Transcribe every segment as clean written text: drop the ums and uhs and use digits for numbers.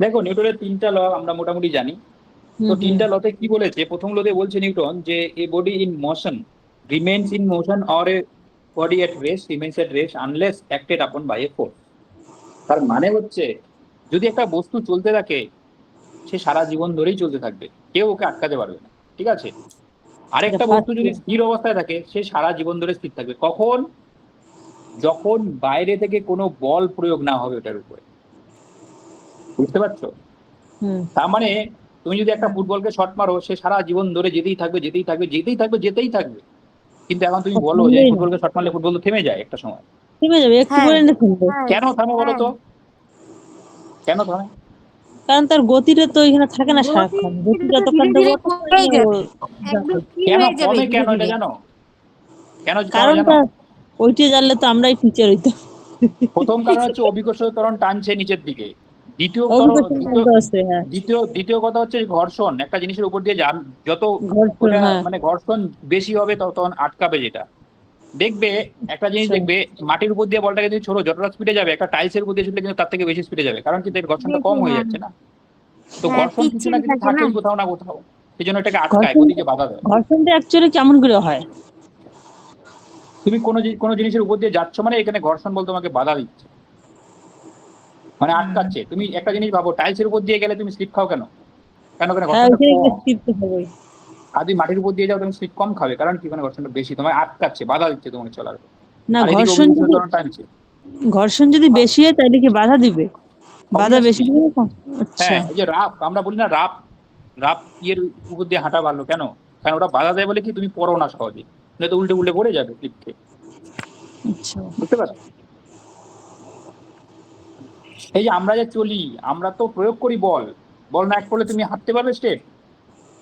দেখো, নিউটনের 3টা ল আমরা মোটামুটি জানি। তো হুম হুম 3টা লতে কি বলেছে? প্রথম লতে বলছে নিউটন যে a body in motion remains in motion or a body at rest remains at rest unless acted upon by a force. তার মানে হচ্ছে, যদি একটা বস্তু চলতে থাকে, সে সারা জীবন ধরেই চলতে থাকবে, কেউ ওকে আটকাতে পারবে না। ঠিক আছে? এটা আরেকটা বস্তু ফার্স্ট। যদি স্থির অবস্থায় থাকে, সে সারা জীবন ধরে স্থির থাকবে। কখন? যখন বাইরে থেকে কোনো বল প্রয়োগ না হবে ওটার উপরে। বুঝতে পারছো? হুম। তার মানে তুমি যদি একটা ফুটবলকে শট মারো, সে সারা জীবন ধরে যেতেই থাকবে, যেতেই থাকবে, যেতেই থাকবে, যেতেই থাকবে। কিন্তু এখন তুমি বলো যে থামবেই না, ফুটবলকে শট মারলে ফুটবল তো থেমে যায় একটা সময়। থেমে যাবে একটু হ্যাঁ পরে না থামবে। হ্যাঁ কেন থামে বলো হ্যাঁ, তো? কেন থামে? কারণ তার গতিটা তো এখানে থাকে না গতি সারাক্ষণ, গতি ধীরে যতক্ষণ ধীরে দেবো ধীরে ততক্ষণ কমেই ও যাবে, একদম যাবে। স্থির কেন হয়ে যাবে কমে, ধীরে কেন এটা ধীরে। জানো? কেন কেন জানো? কারণটা ওইটা জানলে তো আমরাই টিচার হইতাম। প্রথম কারণ হচ্ছে অভিকর্ষ ত্বরণ টানছে নিচের দিকে। দ্বিতীয় অভিজ্ঞতা দ্বিতীয় জানতে আছে, হ্যাঁ। দ্বিতীয় দ্বিতীয় কথা হচ্ছে ঘর্ষণ। একটা জিনিসের উপর দিয়ে যত ঘর্ষণ, ওটা হ্যাঁ। মানে ঘর্ষণ বেশি হবে, তখন আটকাবে যেটা। দেখবে, একটা জিনিস আচ্ছা। দেখবে, মাটির উপর দিয়ে বলটাকে যদি ছোড়ো, যতটা স্পিডে যাবে, একটা টাইলসের উপর দিয়ে ছুটলে কিন্তু তার থেকে বেশি স্পিডে যাবে। কারণ কি, এর ঘর্ষণটা বেশি, কম হয়ে হ্যাঁ যাচ্ছে না? তো হ্যাঁ, ঘর্ষণ কিছু পিচ্ছিল না কিছু থাকে না। থাকেই কোথাও না কোথাও। সেই জন্য এটাকে আটকায়, ঘর্ষণ, গতিকে বাধা দেয়। ঘর্ষণটা অ্যাকচুয়ালি কেমন করে হয়? তুমি কোনো জিনিসের উপর দিয়ে যাচ্ছ, মানে এখানে ঘর্ষণ বল তোমাকে বাধা দিচ্ছে, মানে হুম, আটকাচ্ছে। তুমি একটা জিনিস ভাবো, টাইলসের উপর দিয়ে গেলে তুমি স্লিপ খাও কেন? কেন? ওখানে হ্যাঁ, ঘর্ষণটা ওইখানে কম। স্থির তো হবেই। আর তুমি মাটির উপর দিয়ে যাও, তুমি স্লিপ কম খাবে। কারণ কি, ওখানে ঘর্ষণটা বেশি, তোমায় আটকাচ্ছে, বাধা দিচ্ছে তোমাকে চলার। না, আর এদিকে ঘর্ষণ অভিকর্ষ যদি, ত্বরণ টানছে। ঘর্ষণ যদি বেশি হয় তাহলে কি বাধা দিবে? বাধা বেশি অবভিয়াসলি। দিবে না? আচ্ছা। হ্যাঁ, এই যে রাফ, আমরা বলি না রাফ, রাফ ইয়ের উপর দিয়ে হাঁটা ভালো কেন? কারণ ওটা বাধা দেয় বলে কি, তুমি পড়ো না সহজে, নয়তো উল্টে উল্টে পড়ে যাবে স্লিপ খেয়ে। আচ্ছা। বুঝতে পারছো? এই যে আমরা যে চলি, আমরা তো প্রয়োগ করি বল। বল না করলে তুমি হাঁটতে পারবে স্টেপ?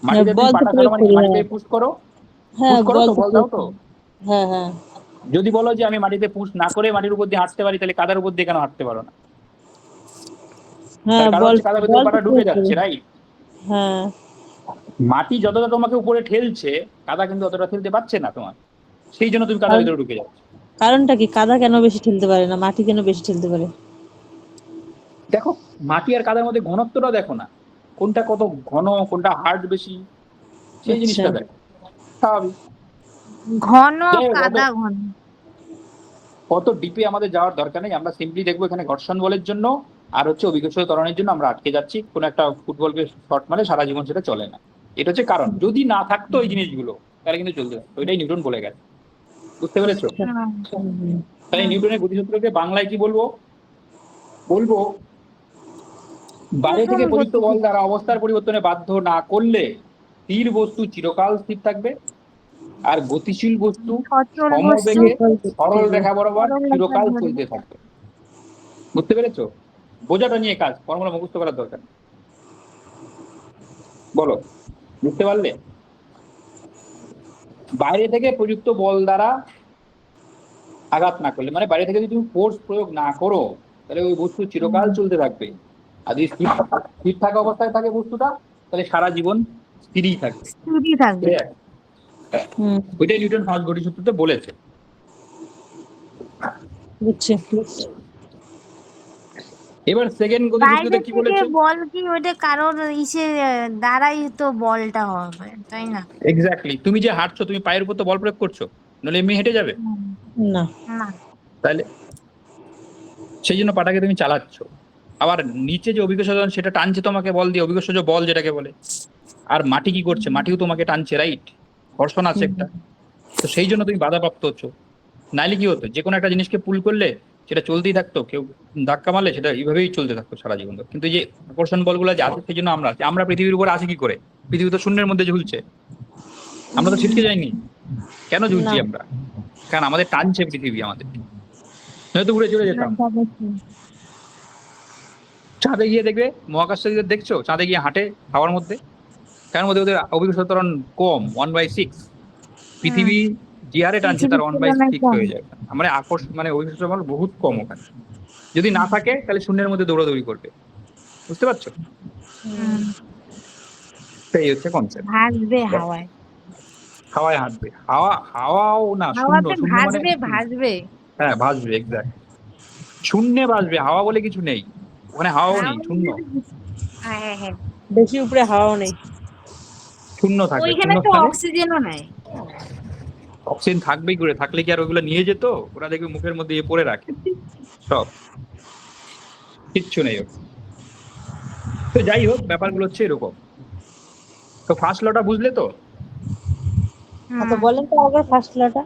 হ্যাঁ, মাটিতে তুমি বল তো পাটা ফেলো প্রয়োগ মানে কি, করি, মাটিতে হ্যাঁ। পুশ করো। পুশ হ্যাঁ, করো বল তো, তো বল দাও প্রয়োগ তো। করি। হ্যাঁ হ্যাঁ। যদি বলো যে আমি মাটিতে পুশ না করে মাটির উপর দিয়ে হাঁটতে পারি, তাহলে কাদার উপর দিয়ে কেন হাঁটতে পারো না? তার হ্যাঁ, কারণ বল, হচ্ছে কাদার ভিতরে বল তো পাটা ঢুকে প্রয়োগ করি। যাচ্ছে, রাইট? হ্যাঁ। মাটি যতটা তোমাকে উপরে ঠেলছে, কাদা কিন্তু অতটা ঠেলতে পারছে না তোমার। সেই জন্য তুমি কাদার কারণ, ভিতরে ঢুকে যাচ্ছ। কারণটা কি, কাদা কেন বেশি ঠেলতে পারে না, মাটি কেন বেশি ঠেলতে পারে? দেখো, মাটি আর কাদার মধ্যে ঘনত্বটা দেখো না, কোনটা কত ঘন, কোনটা হার্ড বেশি, সেই আচ্ছা। জিনিসটা দেখো। স্বাভাবিক। ঘন, যাই হোক, কাদা ঘন। অত ডিপে আমাদের যাওয়ার দরকার নেই। আমরা সিম্পলি দেখবো এখানে ঘর্ষণ বলের জন্য আর হচ্ছে অভিকর্ষ ত্বরণের জন্য আমরা আটকে যাচ্ছি। কোনো একটা ফুটবলকে শট মানে সারা জীবন সেটা চলে না। এটা হচ্ছে কারণ। যদি না থাকতো এই জিনিসগুলো, তাহলে কিন্তু চলতে থাকতো। এটাই নিউটন বলে গেছে। বুঝতে পেরেছো? আচ্ছা। হুম, হুম, হুম। তাই হুম। নিউটনের গতিসূত্রকে বাংলায় কি বলবো? বলবো, বাইরে কুসুম থেকে প্রযুক্ত বল গতিশীল। দ্বারা অবস্থার পরিবর্তনে বাধ্য না করলে স্থির বস্তু চিরকাল স্থির থাকবে, আর গতিশীল বস্তু সচল বস্তু সমবেগে চিরকাল দেখতে সরল থাকবে। রেখা বরাবর সরল রেখা চিরকাল ধরে। চলতে থাকবে। বুঝতে পেরেছো? বোঝাটা নিয়ে কাজ, ফর্মুলা মুখস্থ করার দরকার নেই। বলো, বুঝতে পারলে? বাইরে থেকে প্রযুক্ত বল দ্বারা আঘাত না করলে, মানে বাইরে থেকে যদি তুমি ফোর্স প্রয়োগ না করো, তাহলে ওই বস্তু চিরকাল হুম, চলতে থাকবে। আর যদি স্থির থাকা অবস্থায় থাকে বস্তুটা, তাহলে সারা জীবন স্থিরই থাকবে। স্থিরই থাকবে। Clear? হুম। ওইটাই নিউটন ফার্স্ট গতিসূত্রতে বলেছে। বুঝছি। এবার সেকেন্ড বাইরে গতিসূত্রতে কি থেকে বলেছে? বল কি, ওটা কারোর ইসে দ্বারাই তো বলটা হবে, তাই না? এক্স্যাক্টলি। তুমি যে হাঁটছো, তুমি পায়ের উপর তো বল প্রয়োগ করছো, নাহলে এমনি হেঁটে যাবে। হুম, না। না। তাহলে সেই জন্য পাটাকে তুমি চালাচ্ছ। আবার নিচে যে অভিকর্ষ ত্বরণ, সেটা টানছে তোমাকে বল দিয়ে, অভিকর্ষজ বল যেটাকে বলে। আর মাটি কি করছে? মাটিও তোমাকে টানছে, রাইট? ঘর্ষণ আছে হুম। একটা। তো সেই জন্য তুমি বাধাপ্রাপ্ত হচ্ছ। নাইলে কি হতো, যে কোনো একটা জিনিসকে পুল করলে সেটা চলতেই থাকতো, কেউ ধাক্কা মারলে সেটা এইভাবেই চলতে থাকতো সারা জীবন ধরে। কিন্তু এই যে আকর্ষণ বলগুলো যে আছে, সেই জন্য আমরা আছি। আমরা পৃথিবীর উপরে আছি কি করে? পৃথিবী তো শূন্যের মধ্যে ঝুলছে, আমরা তো ছিটকে যাইনি। কেন ঝুলছি না। আমরা? কারণ আমাদের টানছে পৃথিবী আমাদের, নয়তো উড়ে চলে যেতাম। চাঁদে গিয়ে দেখবে, মহাকাশচারীদের দেখছো চাঁদে গিয়ে হাঁটে হাওয়ার মধ্যে, কারণ মধ্যে ওদের অভিকর্ষ ত্বরণ কম, 1/6। হুম, পৃথিবী যে হারে টানছে তার পৃথিবীর ওয়ান বাই তুলনায় সিক্স কম। হয়ে যায়। মানে আকর্ষণ মানে অভিকর্ষ বল বহুত কম ওখানে। যদি না থাকে তাহলে শূন্যের মধ্যে দৌড়াদৌড়ি করবে। বুঝতে পারছো? হুম, সেই হচ্ছে কনসেপ্ট। ভাসবে হাওয়ায়। হাওয়ায় হাঁটবে, হাওয়াও না, শূন্য, হাওয়াতে শূন্য মানে ভাসবে, কিছু না। ভাসবে। হ্যাঁ, ভাসবে, এক্স্যাক্ট। শূন্যে ভাসবে, হাওয়া বলে কিছু নেই ওখানে, হাওয়াও নেই, হাওয়ার শূন্য। মধ্যে হ্যাঁ হ্যাঁ হ্যাঁ, বেশি উপরে হাওয়াও নেই। শূন্য থাকবে, ওইখানে শূন্য তো স্থানে অক্সিজেনও নাই। অক্সিজেন থাকবেই করে, থাকলে কি আর ওইগুলো নিয়ে যেত? ওরা দেখবে মুখের মধ্যে ইয়ে পড়ে রাখে সব, কিচ্ছু নেই ওর। তো যাই হোক, ব্যাপারগুলো হচ্ছে এরকম। তো ফার্স্ট লটা বুঝলে তো? তো হুম। বলেন তো আগে ফার্স্ট লটা।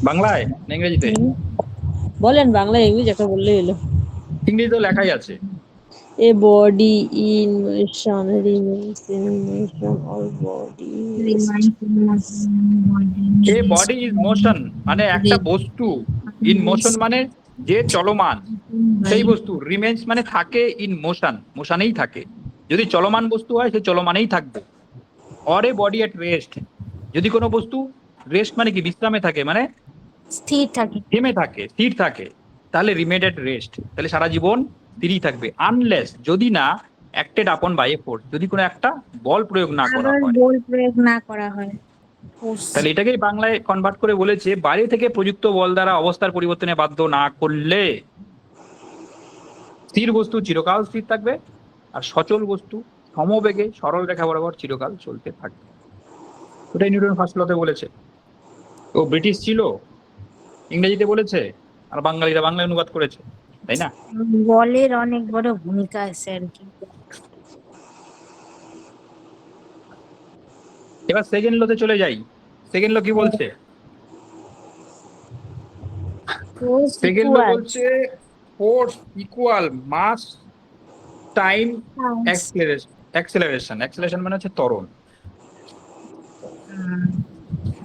বাংলায় না ইংরেজিতে? বলেন, বাংলা ইংলিশ একটা বললেই হলো। ইংরেজিতে তো লেখাই আছে। A body in motion remains in motion or body rest. A body is motion, মানে একটা বস্তু, ইন মোশন মানে যে চলমান, সেই বস্তু, রিমেন্স মানে থাকে, ইন মোশন মোশনেই থাকে। যদি চলমান বস্তু হয় সে চলমানেই থাকবে। Or a body at rest, যদি কোনো বস্তু রেস্ট মানে কি বিশ্রামে থাকে, মানে স্থির থাকে। থেমে থাকে, স্থির থাকে, তাহলে রিমেড এট রেস্ট, তাহলে সারা জীবন স্থিরই থাকবে। আনলেস, যদি না acted upon by a force, যদি কোনো একটা বল প্রয়োগ না করা আবার হয়। বল প্রয়োগ না করা হয়, ফোর্স। তাহলে এটাকেই বাংলায় কনভার্ট করে বলেছে, বাইরে থেকে প্রযুক্ত বল দ্বারা অবস্থার পরিবর্তনে বাধ্য না করলে স্থির বস্তু চিরকাল স্থির থাকবে, আর সচল বস্তু সমবেগে সরল রেখা বরাবর চিরকাল চলতে থাকবে। ওটাই নিউটন ফার্স্ট লতে বলেছে। ও ব্রিটিশ ছিল, ইংরেজিতে বলেছে, আর বাঙালিরা বাংলায় অনুবাদ করেছে, তাই না? বলের অনেক বড় ভূমিকা আছে আর কি। এবার সেকেন্ড লতে চলে যাই। সেকেন্ড ল কি বলছে? ফোর্স সেকেন্ড ল ইকুয়াল বলছে ফোর্স ইকুয়াল মাস টাইম অ্যাক্সেলারেশন। অ্যাক্সেলারেশন মানে হচ্ছে ত্বরণ।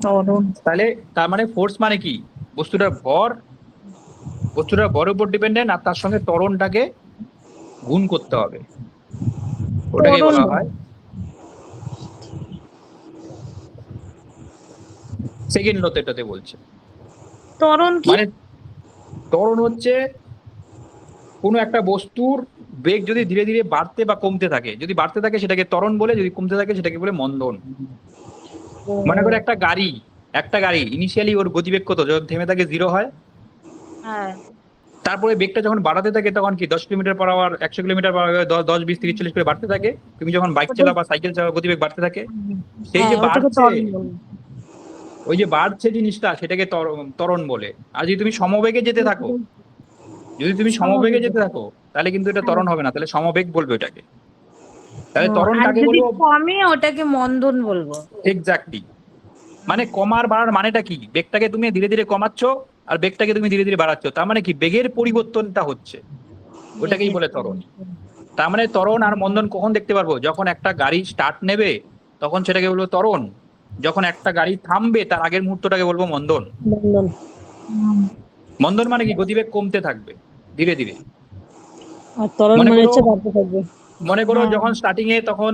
ত্বরণ। তাহলে তার মানে ফোর্স মানে কি? বস্তুটার ভর, বস্তুটার ভরের উপর ডিপেন্ডেন্ট, আর তার সঙ্গে ত্বরণটাকে গুণ করতে হবে, ওটাকেই ত্বরণ বলা হয় সেকেন্ড লতে। এটাতে বলছে ত্বরণ কি? মানে ত্বরণ হচ্ছে কোনো একটা বস্তুর বেগ যদি ধীরে ধীরে বাড়তে বা কমতে থাকে, যদি বাড়তে থাকে সেটাকে ত্বরণ বলে, যদি কমতে থাকে সেটাকে বলে মন্দন। মনে করে একটা গাড়ি ইনিশিয়ালি ওর গতিবেগ কত, যখন থেমে থাকে 0 হয়, হ্যাঁ। তারপরে বেগটা যখন বাড়াতে থাকে তখন কি 10 kilometre per hour, 100 kilometre per hour, 10, 20, 30, 40 করে বাড়তে থাকে। তুমি যখন বাইক ওটা, চালাও বা সাইকেল চালাও গতিবেগ বাড়তে থাকে। সেই হ্যাঁ যে ওটাকে বাড়ছে, ত্বরণ বলে। ওই যে বাড়ছে জিনিসটা, সেটাকে ত্বরণ বলে। আর যদি তুমি সমবেগে যেতে থাকো, যদি তুমি সমবেগে সমবেগে। যেতে থাকো, তাহলে কিন্তু এটা হ্যাঁ। ত্বরণ হবে না, তাহলে সমবেগ বলবে ওটাকে। ও, তাহলে ত্বরণ আর কাকে যদি বলবো? কমে ওটাকে মন্দন বলবো। এক্স্যাক্টলি। মানে কমার বাড়ার মানেটা কি? বেগটাকে তুমি ধীরে ধীরে কমাচ্ছ, আর বেগটাকে তুমি ধীরে ধীরে বাড়াচ্ছ, তার মানে কি বেগের পরিবর্তনটা হচ্ছে, ওটাকেই বেগের বলে ত্বরণ। পরিবর্তন। তার মানে ত্বরণ আর মন্দন কখন দেখতে পারবো? যখন একটা গাড়ি স্টার্ট নেবে তখন সেটাকে বলবো ত্বরণ, যখন একটা গাড়ি থামবে তার আগের মুহূর্তটাকে বলবো মন্দন। বন্ধন। হুম। মন্দন মানে কি? গতিবেগ কমতে থাকবে ধীরে ধীরে। আর ত্বরণ মনে মানে করো, হচ্ছে বাড়তে থাকবে। হ্যাঁ, যখন স্টার্টিং এ তখন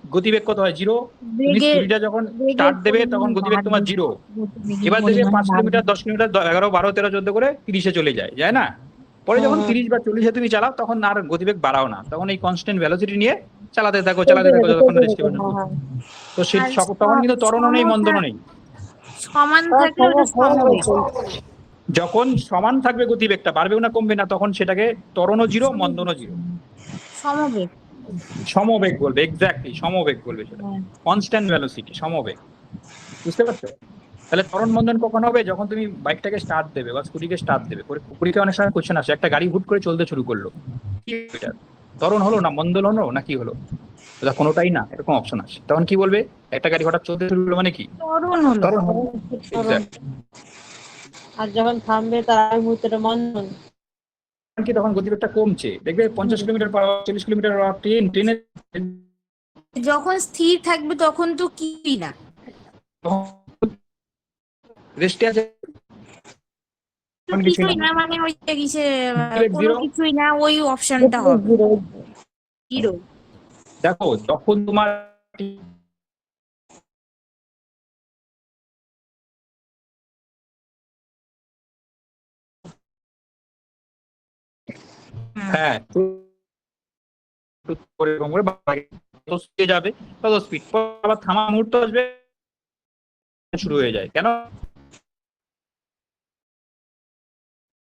গতিবেগ কত হয়? 0। তুমি বেগের স্কুটিটা যখন বেগের স্টার্ট দেবে পরিমাণ তখন গতিবেগ তোমার বাড়বে, 0। গতিবেগের এবার দেখবে পরিমাণ 5 কিলোমিটার, বাড়বে। 10 কিলোমিটার, 11, 12, 13, 14 করে 30-এ চলে যায়, যায় না? পরে হ্যাঁ যখন হ্যাঁ, 30 বা 40-এ তুমি চালাও তখন আর গতিবেগ বাড়াও না, তখন এই কনস্ট্যান্ট ভেলোসিটি নিয়ে চালাতে থাকো, চলতে চালাতে থাকো থাকে যতক্ষণ চলতে না থাকে, ডেস্টিনেশন হ্যাঁ পৌঁছে। হ্যাঁ। তো সে আর তখন কিন্তু ত্বরণও নেই, মন্দনও নেই। সমান তার থাকলে ওটা সমান সমবেগ। চলছে। যখন সমান থাকবে গতিবেগটা, বাড়বেও না কমবে না, তখন সেটাকে ত্বরণও 0, মন্দনও 0, সমবেগ। সমবেগ বলবে। এক্স্যাক্টলি, সমবেগ বলবে সেটা, হ্যাঁ। কনস্ট্যান্ট ভেলোসিটি, সমবেগ। বুঝতে পারছো? তাহলে ত্বরণ মন্দন কখন হবে? যখন তুমি বাইকটাকে স্টার্ট দেবে বা স্কুটিকে স্টার্ট দেবে। পরীক্ষা অনেক সময় কোশ্চেন আসে, একটা গাড়ি হুট করে চলতে শুরু করলো, কি এটা ত্বরণ হলো না মন্দন হলো না কি হলো? এটা কোনোটাই না, এরকম অপশন আসে। তখন কি বলবে? একটা গাড়ি হঠাৎ চলতে শুরু করলো মানে কি? ত্বরণ হলো। ত্বরণ হলো। ত্বরণ। এক্স্যাক্ট। আর যখন থামবে তার আগে মুহূর্তটা মন্দন। কি তখন গতিবেগটা কমছে, দেখবে 50 kilometre per hour, 40 kilometre per hour ট্রেনে যখন স্থির থাকবে তখন তো কি না, রেস্টে আছে, তো তখন কিছুই কিছুই না, না, মানে ওই যে কিসে গতিবেগ কোনো 0। কিছুই না, ওই অপশনটা গতিবেগ হবে জিরো। জিরো। দেখো যখন তোমার হ্যাঁ এরকম করে যত স্পিডে যাবে তত স্পিড, আবার থামা মুহূর্ত আসবে, শুরু হয়ে যায়। কেন?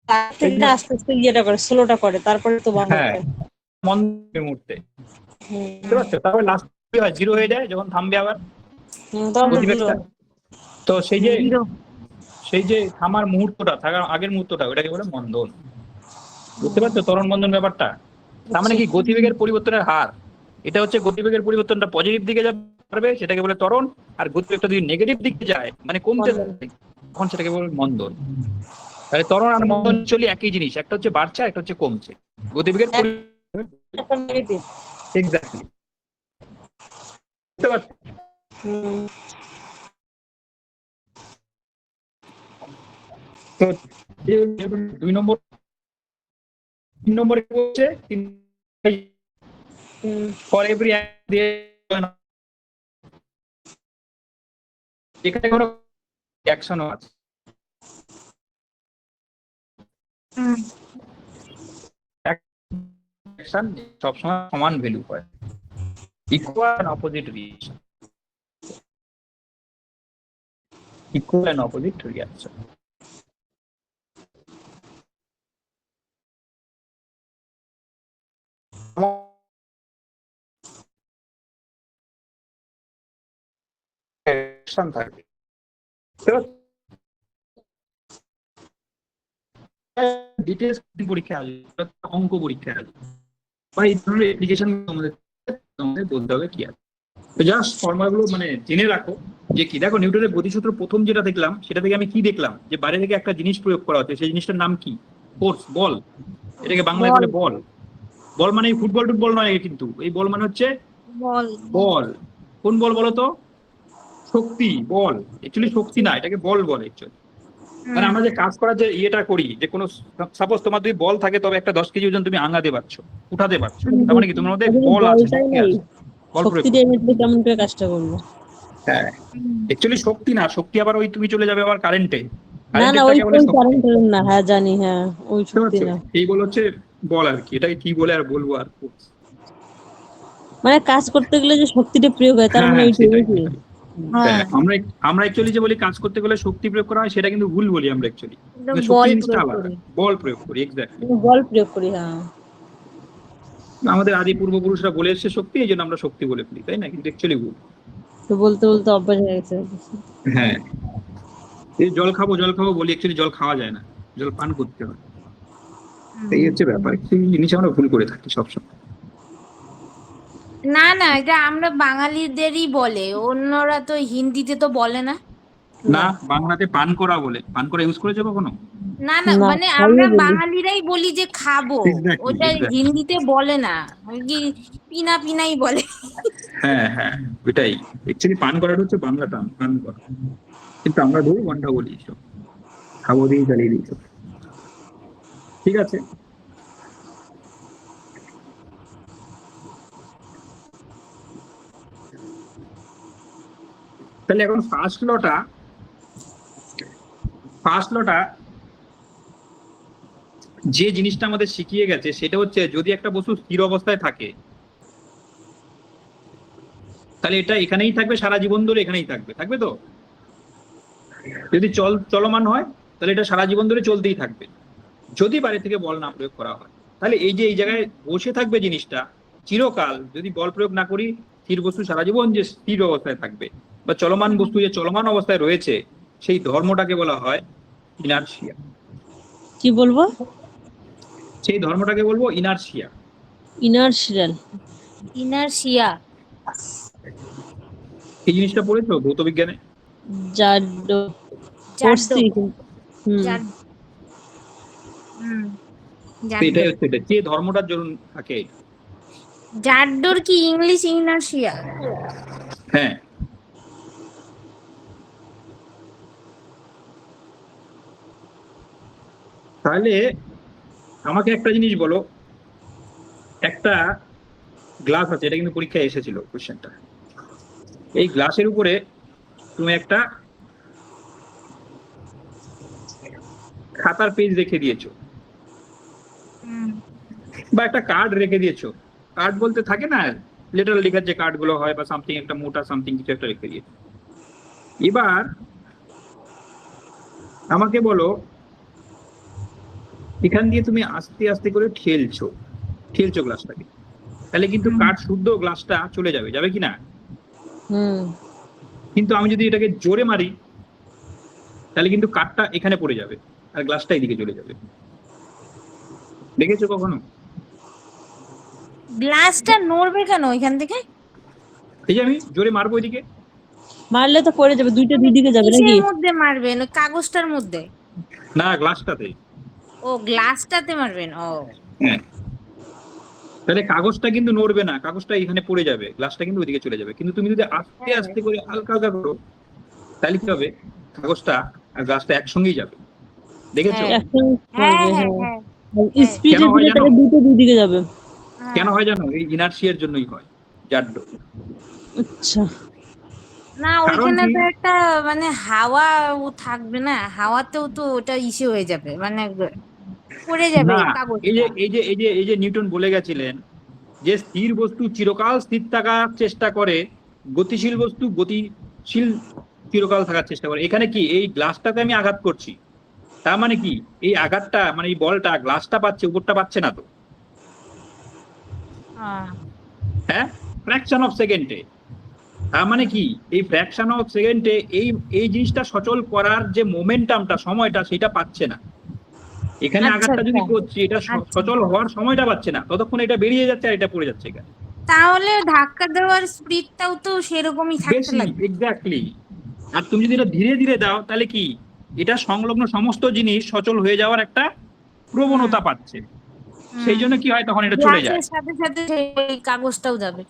তার এই থেকে যে আস্তে আস্তে ইয়েটা করে, স্লোটা করে, তারপরে তো বন্ধ হ্যাঁ, করে। মন্দ মুহূর্তে বুঝতে পারছো? তারপর লাস্ট কি হয়, জিরো হয়ে যায় যখন থামবে আবার তখন তো জিরো। গতিবেগটা। তো জিরো। সেই যে থামার মুহূর্তটা, থাকার আগের মুহূর্তটা, ওটাকে বলে মন্দন। বুঝতে পারছো ত্বরণ মন্দন ব্যাপারটা? তার মানে কি, গতিবেগের পরিবর্তনের হার, এটা হচ্ছে গতিবেগের পরিবর্তনটা পজিটিভ দিকে যাবে সেটাকে বলে ত্বরণ, আর গতিবেগটা যদি নেগেটিভ দিকে যায় মানে কমতে মন্দন। থাকে, তখন সেটাকে বলে মন্দন। তাহলে ত্বরণ আর মন্দন চলি একই জিনিস, একটা হচ্ছে বাড়ছে একটা হচ্ছে কমছে গতিবেগের একটা নেগেটিভ। এক্স্যাক্টলি। বুঝতে পারছো? তো দুই নম্বর, 3 নম্বরে কি বলছে, ফর এভরি এখানে কোনো অ্যাকশনও আছে। অ্যাকশন সবসময় সমান ভ্যালু হয়, equal and opposite reaction, equal and opposite reaction. Action থাকবে, ডিটেলস পরীক্ষা আসবে, অঙ্ক পরীক্ষা আসবে, বা এই ধরনের অ্যাপ্লিকেশন আমাদের বলতে হবে কি আছে। তো জাস্ট ফর্মুলাগুলো মানে জেনে রাখো যে কি। দেখো নিউটনের গতিসূত্র প্রথম যেটা দেখলাম সেটা থেকে আমি কি দেখলাম, যে বাইরে থেকে একটা জিনিস প্রয়োগ করা হচ্ছে, সেই জিনিসটার নাম কি? ফোর্স, বল। এটাকে বাংলায় বল। বলে বল। বল মানে ফুটবল টুটবল নয় কিন্তু, এই বল মানে হচ্ছে বল। বল। কোন বল বলো তো? শক্তি, বল। অ্যাকচুয়ালি শক্তি না, এটাকে বল বলে অ্যাকচুয়ালি। মানে আমরা যে কাজ করার যে ইয়েটা করি, যে কোনো সাপোজ তোমার যদি বল থাকে তবে একটা 10 কেজি ওজন তুমি আঙাতে পারছো, উঠাতে পারছো, তার মানে কি তোমার মধ্যে বল আছে, বলটাই শক্তি নেই, আছে, বল প্রয়োগ শক্তি করো। দিয়ে আমি তাহলে কেমন করে কাজটা করবো? হ্যাঁ, অ্যাকচুয়ালি শক্তি না, শক্তি আবার ওই তুমি চলে যাবে আবার কারেন্টে, না না, ওই কারেন্টেরটাকে বলে ওই শক্তি। কারেন্ট না, হ্যাঁ জানি, হ্যাঁ ওই বুঝতে শক্তি পারছো? না। এই বল হচ্ছে বল আর কি, এটাকে কি বলে আর বলবো আর। মানে কাজ করতে গেলে যে শক্তিটা প্রয়োগ হয়, তার হ্যাঁ মানে হ্যাঁ, ওইটাই সেটাই নাকি? সেটাই। হ্যাঁ, আমরা অ্যাকচুয়ালি যে বলি কাজ করতে গেলে শক্তি প্রয়োগ করা হয়, সেটা কিন্তু ভুল বলি আমরা অ্যাকচুয়ালি। শক্তি বল জিনিসটা প্রয়োগ আলাদা, করি। বল প্রয়োগ করি, এক্স্যাক্টলি। বল প্রয়োগ করি, হ্যাঁ। আমাদের আদি পূর্বপুরুষরা বলে এসেছে শক্তি, এই জন্য আমরা শক্তি বলে ফেলি, তাই না? কিন্তু অ্যাকচুয়ালি ভুল। তো বলতে বলতে অভ্যাস হয়ে গেছে। হ্যাঁ, এই জল খাবো জল খাবো বলি, অ্যাকচুয়ালি জল খাওয়া যায় না, জল পান করতে হয়। এই হচ্ছে ব্যাপার, এই জিনিস আমরা ভুল করে থাকি সবসময়। না না, এটা আমরা বাঙালিদেরই বলে, অন্যরা তো হিন্দিতে তো বলে না। না, বাংলাতে পান করা বলে। পান করা ইউজ করেছো কখনো? না না, না, মানে খাইয়ে আমরা বলি। বাঙালিরাই বলি যে খাবো। এক্স্যাক্টলি ওটা এক্স্যাক্টলি। হিন্দিতে বলে না, ওই কি পিনা পিনাই বলে। হ্যাঁ হ্যাঁ, ওইটাই। অ্যাকচুয়ালি পান করাটা হচ্ছে বাংলা টার্ম, পান করা। কিন্তু আমরা ধরু ঘন্টা বলি সব, খাবো দিয়ে চালিয়ে দিই সব। ঠিক আছে। তাহলে এখন ফার্স্ট লটা যে জিনিসটা আমাদের শিখিয়ে গেছে সেটা হচ্ছে, যদি একটা বস্তু স্থির অবস্থায় থাকে তাহলে এটা এখানেই থাকবে সারা জীবন ধরে, এখানেই থাকবে, থাকবে তো। যদি চলমান হয় তাহলে এটা সারা জীবন ধরে চলতেই থাকবে, যদি বাইরে থেকে বল না প্রয়োগ করা হয়। তাহলে এই যে এই জায়গায় বসে থাকবে জিনিসটা চিরকাল, যদি বল প্রয়োগ না করি, স্থির বস্তু সারা জীবন যে স্থির অবস্থায় থাকবে, বা চলমান বস্তু যে চলমান অবস্থায় রয়েছে, সেই ধর্মটাকে বলা হয় ইনার্শিয়া। কি বলবো? সেই ধর্মটাকে বলবো ইনার্শিয়া। ইনার্শিয়াল। ইনারশিয়া। এই জিনিসটা পড়েছো ভৌত বিজ্ঞানে? জাড্ডো জাড্ডো। পড়ছি। হুম। জাড হুম, তো জাড্ডো। এটাই হচ্ছে এটা, যে ধর্মটার জন্য থাকে। জাড্ডোর কি ইংলিশ ইনারশিয়া? হ্যাঁ, তাহলে আমাকে একটা জিনিস বলো, একটা গ্লাস আছে, এটা কিন্তু পরীক্ষায় এসেছিল কোশ্চেনটা। এই গ্লাসের উপরে তুমি একটা খাতার পেজ রেখে দিয়েছো, বা একটা কার্ড রেখে দিয়েছো। কার্ড বলতে থাকে না, লেটার লেখার যে কার্ড গুলো হয়, বা সামথিং একটা মোটা সামথিং কিছু একটা রেখে দিয়েছো। এবার আমাকে বলো, এখান দিয়ে তুমি আস্তে আস্তে করে ঠেলছো গ্লাসটাকে। তাহলে কিন্তু কাঠ শুদ্ধ গ্লাসটা চলে যাবে, যাবে কি না? হুম। কিন্তু আমি যদি এটাকে জোরে মারি তাহলে কিন্তু কাঠটা এখানে পড়ে যাবে আর গ্লাসটা এদিকে চলে যাবে। দেখেছো কখনো? গ্লাসটা নড়বে কেন ওইখান থেকে? এই যে আমি জোরে মারবো এদিকে, মারলে তো পড়ে যাবে, দুইটা মানে দুই দিকে যাবে নাকি? কিসের মধ্যে মারবেন, ওই কাগজটার মধ্যে? না গ্লাসটাতে। ও গ্লাসটাতে মারবেন, ও। হ্যাঁ, তাহলে কাগজটা কিন্তু নড়বে না, কাগজটা এখানে পড়ে যাবে, গ্লাসটা কিন্তু ওইদিকে চলে যাবে। কিন্তু তুমি যদি আস্তে হ্যাঁ। আস্তে করে হালকা হালকা করো তাহলে কি হবে, কাগজটা আর গ্লাসটা একসঙ্গেই যাবে। দেখেছো? হ্যাঁ একসঙ্গে হ্যাঁ পড়বে, হ্যাঁ হ্যাঁ। হ্যাঁ হ্যাঁ কেন স্পিডে হয় দিলে জানো? তাহলে দুটো দুই দিকে যাবে। কেন হ্যাঁ। হয় জানো? এই ইনার্শিয়ার জন্যই হয়, জাড্ড। আচ্ছা। না কারণ ওইখানে কি, তো একটা মানে হাওয়া ও থাকবে না, হাওয়াতেও তো ওটা ইসে হয়ে যাবে, মানে পড়ে যাবে না এই যে কাগজটা। এই যে এই যে এই যে নিউটন বলে গেছিলেন যে স্থির বস্তু চিরকাল স্থির থাকার চেষ্টা করে, গতিশীল বস্তু গতিশীল চিরকাল থাকার চেষ্টা করে। এখানে কি এই গ্লাসটাতে আমি আঘাত করছি, তার মানে কি এই আঘাতটা মানে এই বলটা গ্লাসটা পাচ্ছে, উপরটা পাচ্ছে না তো। হ্যাঁ হ্যাঁ, ফ্র্যাকশন অফ সেকেন্ডে। তার মানে কি এই ফ্র্যাকশন অফ সেকেন্ডে এই এই জিনিসটা সচল করার যে মোমেন্টামটা, সময়টা, সেটা পাচ্ছে না। এখানে আচ্ছা আঘাতটা আচ্ছা যদি করছি, এটা আচ্ছা। সচল হওয়ার সময়টা পাচ্ছে না, ততক্ষণ এটা বেরিয়ে যাচ্ছে আর এটা পড়ে যাচ্ছে এখানে। তাহলে ধাক্কা দেওয়ার স্পিডটাও তো সেরকমই থাকতে বেশি, লাগবে। এক্স্যাক্টলি। আর তুমি যদি এটা ধীরে ধীরে দাও তাহলে কি এটা সংলগ্ন সমস্ত জিনিস সচল হয়ে যাওয়ার একটা হুম প্রবণতা পাচ্ছে। সেই হুম। জন্য কি হয়, তখন এটা চলে যায়। গ্লাসের সাথে সাথে সেই কাগজটাও যাবে।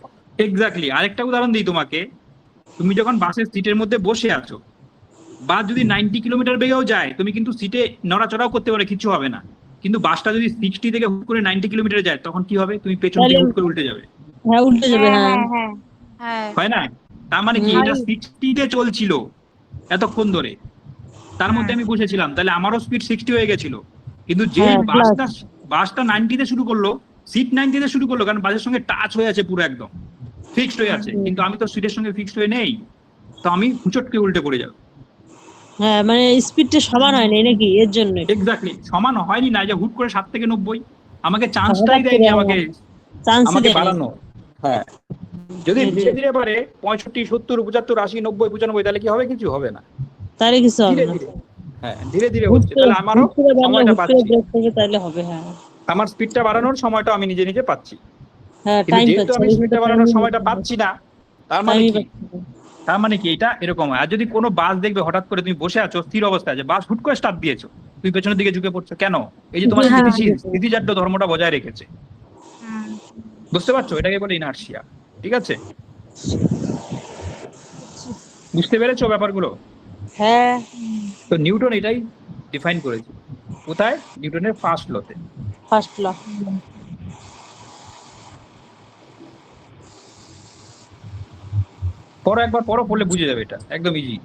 এক্স্যাক্টলি। আরেকটা উদাহরণ দিই তোমাকে, তুমি যখন বাসের সিটের মধ্যে বসে আছো, বাস যদি 90 কিলোমিটার বেগেও যায়, তুমি কিন্তু সিটে নড়াচড়াও করতে পারে, কিছু হবে না। কিন্তু বাসটা যদি 60 থেকে হুট করে 90 কিলোমিটার যায়, তখন কি হবে, তুমি পেছন তাহলে থেকে হুট করে উল্টে যাবে। হ্যাঁ, উল্টে যাবে, হ্যাঁ হ্যাঁ। হ্যাঁ হ্যাঁ হ্যাঁ। হয় না? তার মানে কি হুম। এটা হয়। 60-তে চলছিল এতক্ষণ ধরে, তার হুম মধ্যে আমি বসেছিলাম, তাহলে আমারও স্পিড 60 হয়ে গেছিল। কিন্তু যেই হ্যাঁ, প্লাস। বাসটা 90-তে শুরু করলো, সিট 90-তে শুরু করলো, কারণ বাসের সঙ্গে টাচ হয়ে আছে, পুরো একদম ফিক্সড হয়ে আছে, কিন্তু আমি তো সিটের সঙ্গে ফিক্সড হয়ে নেই, তো আমি হুচটকে উল্টে পড়ে যাবো। হ্যাঁ, মানে স্পিডটা সমান হয় নাই নাকি, এর জন্য। এক্স্যাক্টলি, সমান হয়নি না, যে হুট করে 7 থেকে 90, আমাকে চান্সটাই হঠাৎ দেয়নি করে, আমাকে, চান্সই আমাকে দেয় নাই। বাড়ানো। হ্যাঁ, যদি এর ধীরে জন্য। ধীরে বাড়ে 65, 70, 75, 80, 90, 95, তাহলে কি হবে? কিছু হবে না। তাহলে কিছু হবে ধীরে না। ধীরে, হ্যাঁ ধীরে ধীরে হুট হচ্ছে, করে, তাহলে আমারও হুট করে বাড়লে সময়টা হুট করে পাচ্ছি, ব্রেক করবে, তাহলে হবে, হ্যাঁ। আমার স্পিডটা বাড়ানোর সময়টা আমি নিজে নিজে পাচ্ছি। হ্যাঁ, কিন্তু টাইম যেহেতু পাচ্ছে, আমি এখানে তো স্পিডটা বাড়ানোর টাইমই সময়টা পাচ্ছি না, তার মানে টাইমই কি, পাচ্ছে না। তার মানে কি এটা এরকম হয়। আর যদি কোনো বাস দেখবে হঠাৎ করে তুমি বসে আছো স্থির অবস্থায় আছে, বাস হুট করে স্টার্ট দিয়েছো, তুমি পেছনের দিকে ঝুঁকে পড়ছো কেন? এই যে তোমার উপরের দিকে স্থিতিশীল ঝুঁকে পড়ে। স্থিতিজাড্য ধর্মটা বজায় রেখেছে। হুম। বুঝতে পারছো? এটাকে বলে ইনার্শিয়া। ঠিক আছে, বুঝতে পেরেছো ব্যাপারগুলো? হ্যাঁ। তো নিউটন এটাই ডিফাইন করেছে। কোথায়? নিউটনের ফার্স্ট লতে। ফার্স্ট ল। পড়ো একবার, পড়ো, পড়লে বুঝে যাবে, এটা একদম ইজি।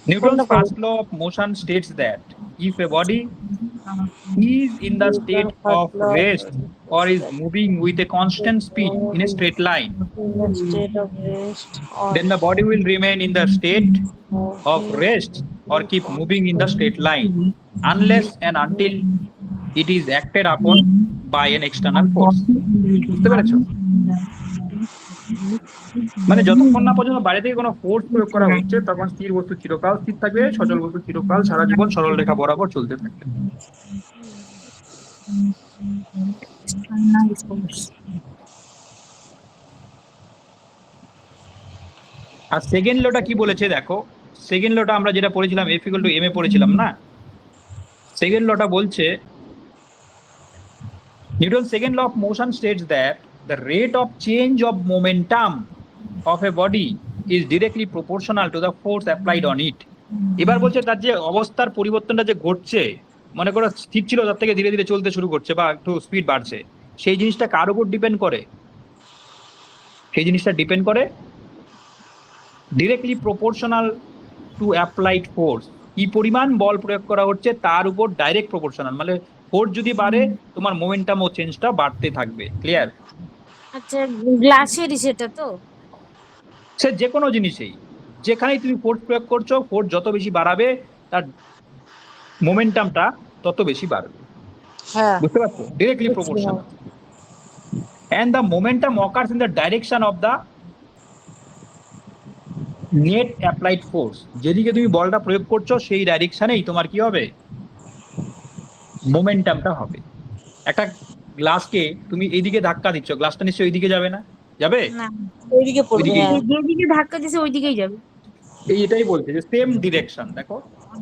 কোনটা Newton's পড়বো? first law of motion states that if a body is in the Newton state of first law. rest or is moving with a constant speed in a straight line, state of rest or then the body will remain in the state of rest or keep moving in the straight line unless and until it is acted upon by an external force. বুঝতে পেরেছো? মানে যতক্ষণ না পর্যন্ত বাইরে থেকে কোনো force প্রয়োগ করা হচ্ছে, তখন স্থির বস্তু চিরকাল স্থির থাকবে, সচল বস্তু চিরকাল সারা জীবন সরল রেখা বরাবর চলতে থাকবে। আর সেকেন্ড লটা কি বলেছে দেখো, সেকেন্ড লটা আমরা যেটা পড়েছিলাম এফ ইকুয়াল টু এম এ পড়েছিলাম না, সেকেন্ড লটা বলছে Newton's second law of motion states that the rate of change of momentum of a body is directly proportional to the force applied on it. এবার বলছে তার যে অবস্থার পরিবর্তনটা যে ঘটছে, মনে করো স্থির ছিল, তার থেকে ধীরে ধীরে চলতে শুরু করছে বা একটু স্পিড বাড়ছে, সেই জিনিসটা কার উপর ডিপেন্ড করে? সেই জিনিসটা ডিপেন্ড করে directly proportional to applied force. কি পরিমাণ বল প্রয়োগ করা হচ্ছে তার উপর ডাইরেক্ট প্রপোর্শনাল, মানে ফোর্স যদি বাড়ে তোমার মোমেন্টাম ও চেঞ্জটা বাড়তে থাকবে। ক্লিয়ার? আচ্ছা গ্লাসেরই সেটা তো। সে যে কোনো জিনিসেই, যেখানেই তুমি ফোর্স প্রয়োগ করছো, ফোর্স যত বেশি বাড়াবে তার মোমেন্টামটা তত বেশি বাড়বে। হ্যাঁ। বুঝতে পারছো? Directly proportional. and the momentum occurs in the direction of the net applied force. যেদিকে তুমি বলটা প্রয়োগ করছো সেই ডাইরেকশনেই তোমার কি হবে, মোমেন্টামটা হবে। একটা গ্লাসকে তুমি এইদিকে ধাক্কা দিচ্ছ, গ্লাসটা নিশ্চয়ই ওইদিকে যাবে না, যাবে? না, ওইদিকে পড়বে, ওইদিকেই হ্যাঁ। যেদিকে ধাক্কা দিছে ওইদিকেই যাবে। এটাই বলছে যে সেম ডিরেকশন, দেখো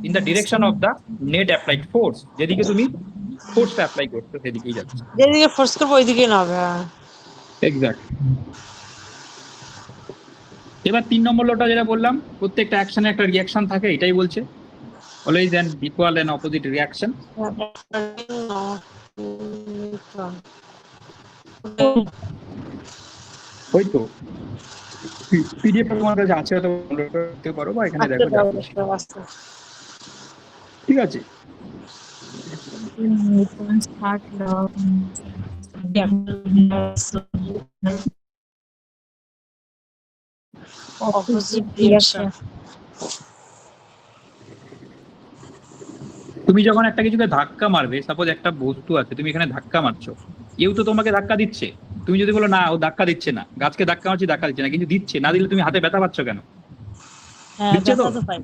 in the direction of the net applied force, যেদিকে তুমি ফোর্সটা অ্যাপ্লাই করছো সেদিকেই যাচ্ছে। যেদিকে ফোর্স করবো ওইদিকে না হবে, হ্যাঁ। এক্স্যাক্ট। এবার 3 নম্বর লটা যেটা বললাম, প্রত্যেকটা অ্যাকশনে একটা রিয়াকশন থাকে, এটাই বলছে always an equal and opposite reaction. ওই তো পিডিএফ তোমার কাছে আছে, তো ডাউনলোড করতে পারো বা এখানে দেখো যা খুশি। ঠিক আছে, Newton's third law of opposite reaction. তুমি যখন একটা কিছুকে ধাক্কা মারবে, সাপোজ একটা বস্তু আছে, তুমি এখানে ধাক্কা মারছো, কেউ তো তোমাকে ধাক্কা দিচ্ছে। তুমি যদি বলো না ও ধাক্কা দিচ্ছে না, গাছকে ধাক্কা মারছি ধাক্কা দিচ্ছে না, কিন্তু দিচ্ছে, না দিলে তুমি হাতে ব্যথা পাচ্ছ কেন? হ্যাঁ, দিচ্ছে তো? ব্যথা তো পাই।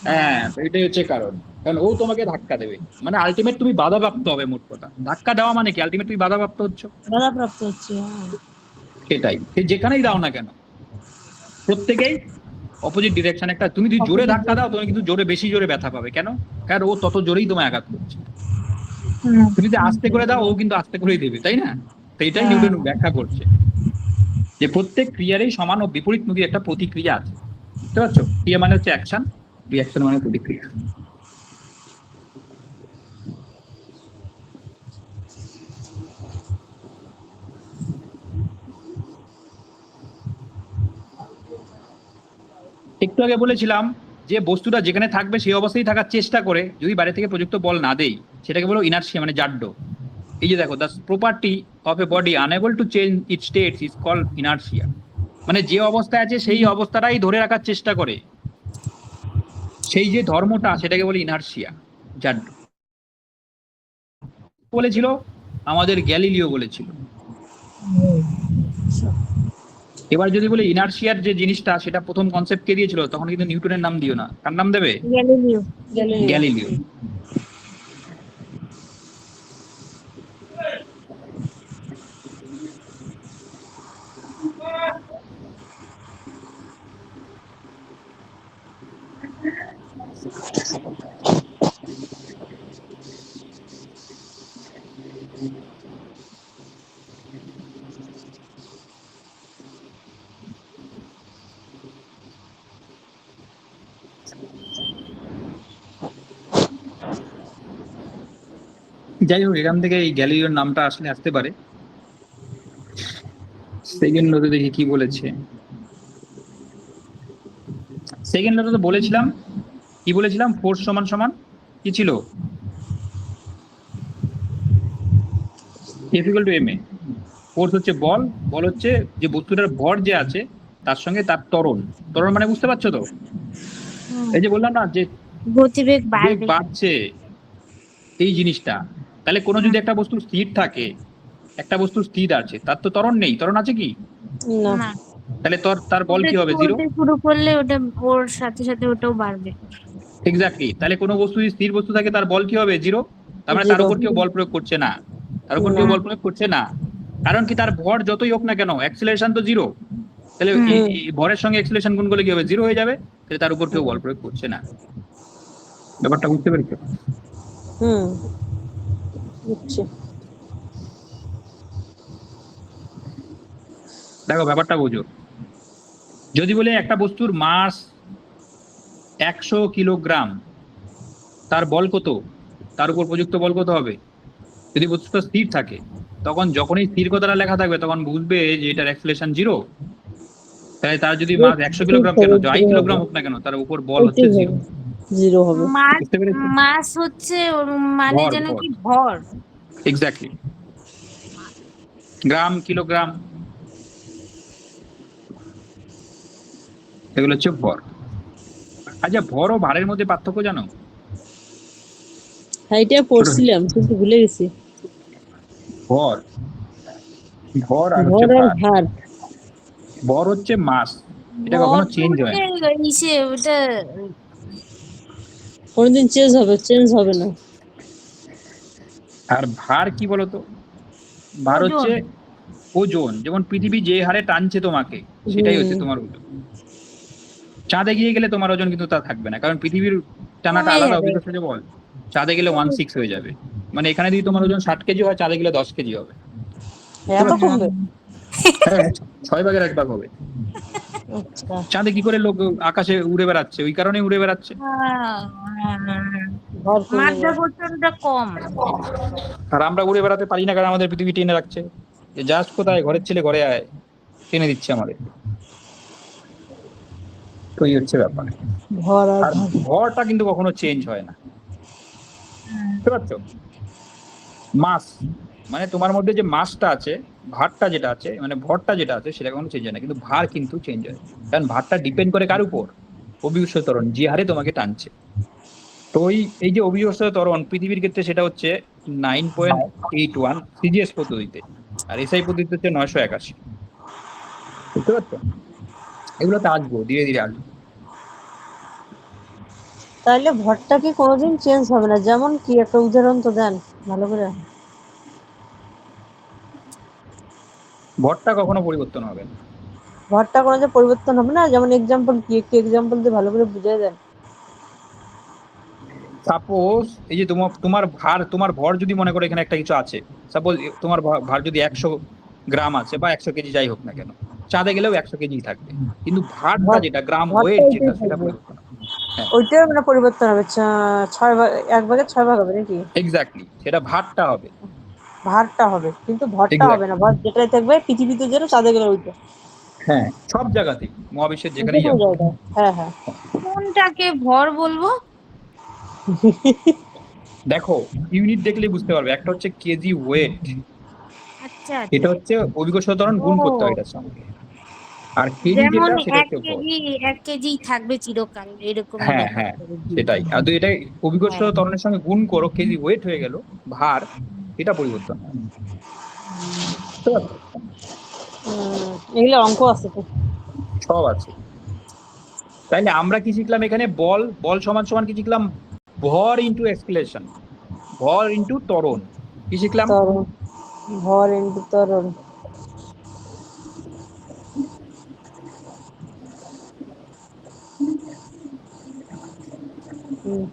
হ্যাঁ, এটাই হচ্ছে কারণ, কারণ ও তোমাকে ধাক্কা দেবে, মানে আলটিমেট তুমি বাধাপ্রাপ্ত হবে। মোট কথা, ধাক্কা দেওয়া মানে কি, আলটিমেট তুমি বাধাপ্রাপ্ত হচ্ছ। বাধাপ্রাপ্ত হচ্ছে, হ্যাঁ। সেটাই, সে যেখানেই দাও না কেন, প্রত্যেকেই অপোজিট ডিরেকশন। একটা তুমি যদি জোরে ধাক্কা দাও, তুমি কিন্তু জোরে, বেশি জোরে ব্যথা পাবে। কেন? কারণ ও তত জোরেই তোমায় আঘাত করছে। তুমি যদি আস্তে করে দাও, ও কিন্তু আস্তে করেই দেবে, তাই না? তো এটাই নিউটন ব্যাখ্যা করছে যে প্রত্যেক ক্রিয়ারই সমান ও বিপরীতমুখী একটা প্রতিক্রিয়া আছে। বুঝতে পারছো? ক্রিয়া মানে হচ্ছে অ্যাকশন, রিয়াকশন মানে প্রতিক্রিয়া। একটু আগে বলেছিলাম যে বস্তুটা যেখানে থাকবে সেই অবস্থায় থাকার চেষ্টা করে, যদি বাইরে থেকে প্রযুক্ত বল না দেই, সেটাকে বলো ইনার্সিয়া, মানে জাড্য। এই যে দেখো, the property of a body unable to change its states is called inertia. মানে যে অবস্থায় আছে সেই অবস্থাটাই ধরে রাখার চেষ্টা করে, সেই যে ধর্মটা, সেটাকে বলে ইনার্সিয়া, জাড্য। বলেছিল আমাদের গ্যালিলিও বলেছিল। এবার যদি বলে ইনার্সিয়ার যে জিনিসটা, সেটা প্রথম কনসেপ্ট কে দিয়েছিল, তখন কিন্তু নিউটনের নাম দিও না, কার নাম দেবে? গ্যালিলিও। গ্যালিলিও। যাই হোক, এখান থেকে এই গ্যালিলিওর নামটা আসলে আসতে পারে। সেকেন্ড লোতে দেখি কি বলেছে। সেকেন্ড লোতে তো বলেছিলাম, কি বলেছিলাম, ফোর্স সমান সমান কি ছিল, F equal to ma। Force হচ্ছে বল, বল হচ্ছে যে বস্তুটার ভর যে আছে তার সঙ্গে তার ত্বরণ। ত্বরণ মানে বুঝতে পারছো তো? এই যে বললাম না যে গতিবেগ বেগ বাড়বে। বাড়ছে, এই জিনিসটা। তাহলে কোনো যদি একটা বস্তু স্থির থাকে, একটা বস্তু স্থির আছে, তার তো ত্বরণ নেই। ত্বরণ আছে কি? না। না, তাহলে তার বল কি হবে? জিরো। চলতে শুরু করলে ওটা ওর সাথে সাথে ওটাও বাড়বে। এক্স্যাক্টলি। তাহলে কোনো বস্তু যদি স্থির বস্তু থাকে, তার বল কি হবে? জিরো। তার মানে তার Zero। উপর কেউ বল প্রয়োগ করছে না, তার উপর কেউ বল প্রয়োগ করছে না। কারণ কি, তার ভর যতই হোক না কেন, অ্যাক্সিলারেশন তো জিরো। তাহলে এই ভরের সঙ্গে অ্যাক্সিলারেশন গুণ করলে কি হবে? জিরো হয়ে যাবে। তাহলে তার উপর কেউ বল প্রয়োগ করছে না। ব্যাপারটা বুঝতে পেরেছো? বুঝছি। দেখো ব্যাপারটা বোঝো। যদি বলে একটা বস্তুর মাস 100 কিলোগ্রাম, তার বল কত, তার উপর প্রযুক্ত বল কত হবে? যদি বস্তুটা স্থির থাকে, তখন যখনই স্থির কথাটা লেখা থাকবে, তখন বুঝবে যে এটার অ্যাক্সিলারেশন জিরো। তাহলে তার যদি মাস 100 কিলোগ্রাম কেন, যাই কিলোগ্রাম হোক না কেন, তার উপর বল হচ্ছে জিরো। জিরো হবে। মাস, বুঝতে পেরেছো? মাস হচ্ছে ওর মানে ভর, যেন ভর। কি ভর। এক্স্যাক্টলি। গ্রাম, কিলোগ্রাম, এগুলো হচ্ছে ভর। আচ্ছা, ভর ও ভারের মধ্যে পার্থক্য জানো? হ্যাঁ, এটা পড়ছিলাম কিন্তু ভুলে গেছি। ভর ভর আর হচ্ছে ভর আর ভার। ভার ভর হচ্ছে মাস, এটা ভর কখনো তো চেঞ্জ হয় হচ্ছে না। ইসে ওটা কোনোদিন চেঞ্জ হবে না। আর ভার কি বলতো, ভার হচ্ছে ওজন। ওজন। যেমন পৃথিবী যে হারে টানছে তোমাকে, সেটাই হচ্ছে হুম। তোমার ওজন। চাঁদে গিয়ে গেলে তোমার ওজন কিন্তু তা থাকবে না, কারণ পৃথিবীর টানাটা কমে আলাদা যাবে। অভিজ্ঞতা যে বল। চাঁদে গেলে 1/6 হয়ে যাবে। মানে এখানে যদি তোমার ওজন 60 কেজি হয়, চাঁদে গেলে 10 কেজি হবে। বুঝতে এত পারছো? কমবে? হ্যাঁ, 6 ভাগের 1 ভাগ হবে। আচ্ছা। চাঁদে কি করে লোক আকাশে উড়ে বেড়াচ্ছে, ওই কারণে উড়ে বেড়াচ্ছে। ভর কমে যায়। মাধ্যাকর্ষণটা কম। আর আমরা উড়ে বেড়াতে পারি না, কারণ আমাদের পৃথিবী টেনে রাখছে। জাস্ট কোথায় ঘরের ছেলে ঘরে আয়, টেনে দিচ্ছে আমাদের। তো এই হচ্ছে ব্যাপার। ভর আর আর ভার। ভরটা কিন্তু কখনো চেঞ্জ হয় না, বুঝতে পারছো? মাস মানে তোমার মধ্যে যে মাসটা আছে, ভারটা যেটা আছে, মানে ভরটা যেটা আছে, সেটা কখনো চেঞ্জ হয় না, কিন্তু ভার কিন্তু চেঞ্জ হয়। কারণ ভারটা ডিপেন্ড করে কার উপর? অভিকর্ষ ত্বরণ যে হারে তোমাকে টানছে। তো এই যে অভিকর্ষ ত্বরণ পৃথিবীর ক্ষেত্রে সেটা হচ্ছে 9.81 সিজিএস পদ্ধতিতে, আর এসআই পদ্ধতিতে হচ্ছে 981। বুঝতে পারছো? এগুলোতে আসবো, ধীরে ধীরে আসবো। তাইলে ভরটা কি কোনোদিন চেঞ্জ হবে না? যেমন কি একটা উদাহরণ তো দেন ভালো করে। ভরটা কখনো পরিবর্তন হবে না। ভরটা কোনো যে পরিবর্তন হবে না, যেমন এক্সাম্পল কি, একটু এক্সাম্পল দিয়ে ভালো করে বুঝিয়ে দেন। সাপোজ এই যে তোমার তোমার ভার, তোমার ভর যদি মনে করো এখানে একটা কিছু আছে, সাপোজ তোমার ভার যদি 100 গ্রাম আছে বা 100 কেজি, যাই হোক না কেন, চাঁদে গেলেও 100 কেজি থাকবে। কিন্তু ভারটা ভর যেটা গ্রাম ভরটা ওয়েট যেটা, ওইটাই সেটা থাকবে। পরিবর্তন হবে। হ্যাঁ, ওইটার মানে পরিবর্তন হবে, 6 ভাগ, 1/6 হবে নাকি? এক্স্যাক্টলি, সেটা ভারটা হবে। ভারটা হবে কিন্তু ভরটা হবে না। এক্স্যাক্টলি, ভর যেটাই থাকবে পৃথিবীতে যেটা, চাঁদে গেলে ওইটা। হ্যাঁ, সব জায়গাতেই, মহাবিশ্বের যে যেখানেই কোনো যাও। জায়গায়। হ্যাঁ, হ্যাঁ। কোনটাকে ভর বলবো? দেখো, ইউনিট দেখলেই বুঝতে পারবে। একটা হচ্ছে কেজি ওয়েট, আচ্ছা এটা আচ্ছা। হচ্ছে অভিকর্ষ ত্বরণ, গুণ করতে হয় ও, এটার সঙ্গে। আর কেজি যেমন যেটা, সেটা এক হচ্ছে ভর। কেজি 1 কেজি থাকবে চিরকাল, এরকমই হ্যাঁ ব্যাপার হ্যাঁ, করে। সেটাই। আর তো এটা অভিকর্ষ হ্যাঁ। ত্বরণের সঙ্গে গুণ করো, কেজি ওয়েট হয়ে গেল ভার, এটা পরিবর্তন হয়। বুঝতে পারছো? এগুলো অঙ্ক আছে তো। সব আছে। তাইলে আমরা কি শিখলাম এখানে? বল, বল সমান সমান কি শিখলাম? ভর ইন্টু এক্সেলারেশন, ভর ইন্টু ত্বরণ। কি শিখলাম? ত্বরণ। ভর ইন্টু ত্বরণ। হুম।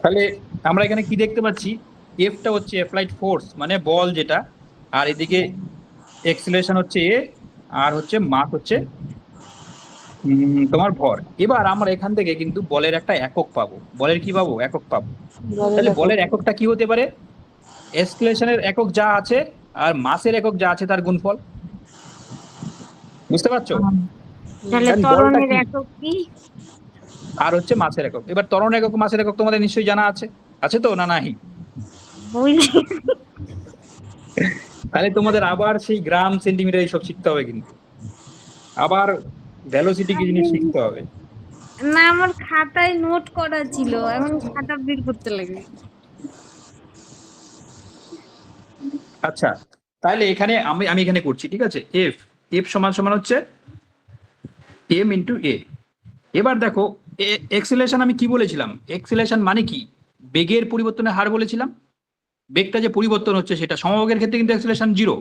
তাহলে আমরা এখানে কি দেখতে পাচ্ছি? এফটা হচ্ছে অ্যাপ্লাইড ফোর্স, মানে বল যেটা, আর এদিকে এক্সেলারেশন হচ্ছে এ, আর হচ্ছে মাস হচ্ছে তোমার ভর। এবার আমরা এখান থেকে কিন্তু বলের একটা একক পাবো। বলের কি পাবো? একক পাবো। বলের তাহলে একক। বলের এককটা কি হতে পারে? এক্সেলারেশনের একক যা আছে আর মাসের একক যা আছে, তার গুণফল। বুঝতে পারছো? তাহলে কারণ বলটা ত্বরণের কি, একক কি? আর হচ্ছে মাসের একক। এবার ত্বরণ একক, মাসের একক তোমাদের নিশ্চয়ই জানা আছে, আছে তো না? নাই? বুঝলি? তাহলে তোমাদের আবার সেই গ্রাম সেন্টিমিটার এইসব শিখতে হবে, কিন্তু আবার ভ্যালোসিটি কি জিনিস শিখতে হবে। না, আমার খাতায় নোট করা ছিল, এখন খাতা বের করতে লাগে। আচ্ছা, তাহলে এখানে আমি আমি এখানে করছি, ঠিক আছে। এফ, এফ সমান সমান হচ্ছে এম ইন্টু এ। এবার দেখো, এক্সেলেশন আমি কি বলেছিলাম? এক্সেলেশন মানে কি? বেগের পরিবর্তনের হার বলেছিলাম। বেগটা যে পরিবর্তন হচ্ছে, সেটা সমবেগের ক্ষেত্রে কিন্তু এক্সেলেশন 0।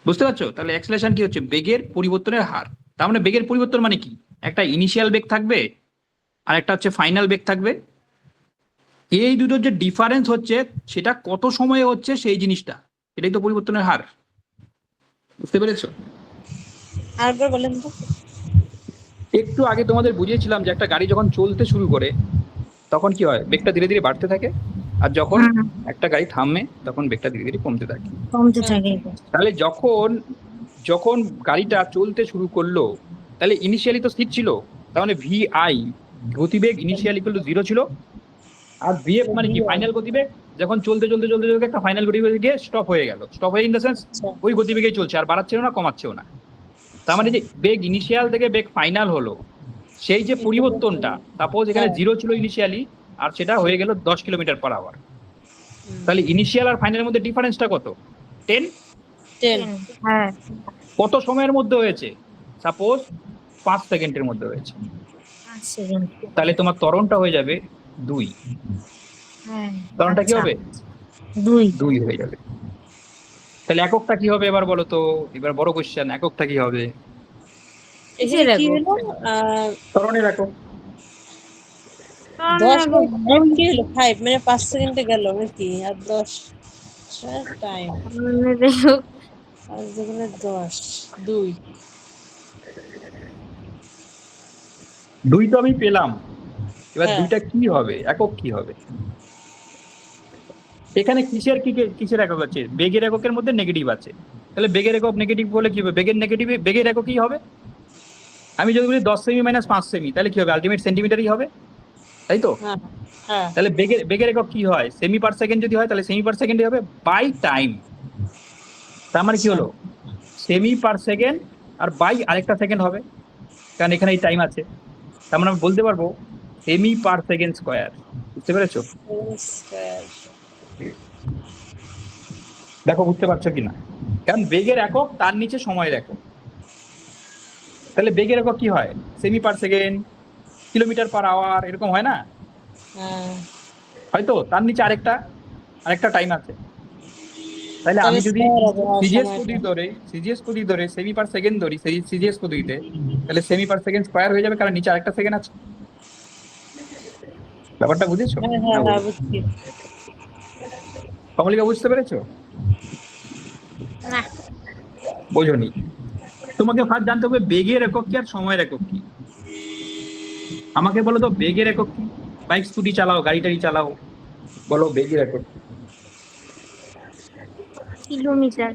বুঝতে পারছো? তাহলে এক্সেলেশন কি হচ্ছে? বেগের পরিবর্তনের হার। তার মানে বেগের পরিবর্তন মানে কি? একটা ইনিশিয়াল বেগ থাকবে, আর একটা হচ্ছে ফাইনাল বেগ থাকবে। এই দুটোর যে ডিফারেন্স হচ্ছে, সেটা কত সময়ে হচ্ছে, সেই জিনিসটা, এটাই তো পরিবর্তনের হার। বুঝতে পেরেছো? আরেকবার বলেন তো। একটু আগে তোমাদের বুঝিয়েছিলাম যে একটা গাড়ি যখন চলতে শুরু করে, তখন কি হয়? বেগটা ধীরে ধীরে বাড়তে থাকে। আর যখন হুম, একটা গাড়ি থামে, তখন বেগটা ধীরে ধীরে কমতে থাকে। কমতে হুম। থাকে। তাহলে যখন যখন গাড়িটা চলতে শুরু করলো, তাহলে ইনিশিয়ালি তো স্থির ছিল। তার মানে ভি আই, গতিবেগ ইনিশিয়াল ইকুয়াল টু 0 ছিল। আর ভিএফ মানে কি? ফাইনাল গতিবেগ। যখন চলতে চলতে চলতে চলতে একটা ফাইনাল গতিবেগে গিয়ে স্টপ হয়ে গেল। স্টপ হয়ে ইন দ্য সেন্স আচ্ছা। ওই গতিবেগেই চলছে, আর বাড়াচ্ছেও না, কমাচ্ছেও না। তার মানে যে বেগ ইনিশিয়াল থেকে বেগ ফাইনাল হলো, সেই যে পরিবর্তনটা, সাপোজ এখানে 0 ছিল ইনিশিয়ালি আর সেটা হয়ে গেল 10 কিলোমিটার পার আওয়ার, তাহলে ইনিশিয়াল আর ফাইনালের মধ্যে ডিফারেন্সটা কত? 10। 10 হ্যাঁ কত সময়ের মধ্যে হয়েছে? সাপোজ 5 সেকেন্ডের মধ্যে হয়েছে, 5 সেকেন্ড। তাহলে তোমার ত্বরণটা হয়ে যাবে 2। হ্যাঁ ত্বরণটা কি আচ্ছা, হবে? 2 2 হয়ে যাবে। তাহলে এককটা কি হবে এবার বলো তো? এবার বড় কোশ্চেন, এককটা কি হবে? এখানে কি একক? হলো ত্বরণের একক। 10 আর কি হলো 5 মানে 5 সেকেন্ডে গেল নাকি? আর 10 টাইম একক 5 দুগুণে 10 2 2 তো আমি পেলাম, এবার হ্যাঁ। 2টা কি হবে, একক কি হবে? এখানে কিসের একক আছে? বেগের এককের মধ্যে নেগেটিভ আছে, তাহলে বেগের একক নেগেটিভ বলে কি হবে? বেগের একক কি হবে? আমি যদি বলি 10 সেমি মাইনাস 5 সেমি, তাহলে কি হবে? আলটিমেট সেন্টিমিটারই হবে, তাই তো? হ্যাঁ হ্যাঁ তাহলে বেগের একক কি হয়? সেমি পার সেকেন্ড যদি হয় তাহলে সেমি পার সেকেন্ডই হবে বাই টাইম। তার মানে কি হলো? সেমি পার সেকেন্ড আর বাই আরেকটা সেকেন্ড হবে, কারণ এখানে এই টাইম আছে। তার মানে আমি বলতে পারবো সেমি পার সেকেন্ড স্কোয়ার। বুঝতে পেরেছো? দেখো বুঝতে পারছো কিনা? কারণ বেগের একক তার নিচে সময়ের একক, তাহলে বেগের একক কি হয়? সেমি per second, kilometre per hour, এরকম হয় না? হ্যাঁ হয়তো তার নিচে আরেকটা টাইম আছে। তাহলে আমি যদি সিজিএস পদ্ধতি ধরে সেমি পার সেকেন্ড ধরি, সিজিএস পদ্ধতিতে, তাহলে সেমি পার সেকেন্ড স্কোয়ার হয়ে যাবে, কারণ নিচে আরেকটা সেকেন্ড আছে। ব্যাপারটা বুঝেছো? হ্যাঁ হ্যাঁ হ্যাঁ বুঝছি। কমলিকা বুঝতে পেরেছো? না বোঝনি? তোমাকে ফার্স্ট জানতে হবে বেগের একক কি আর সময়ের একক কি। আমাকে বলো তো বেগের একক কি? বাইক স্কুটি চালাও, গাড়ি টাড়ি চালাও, বলো বেগের একক। কিলোমিটার।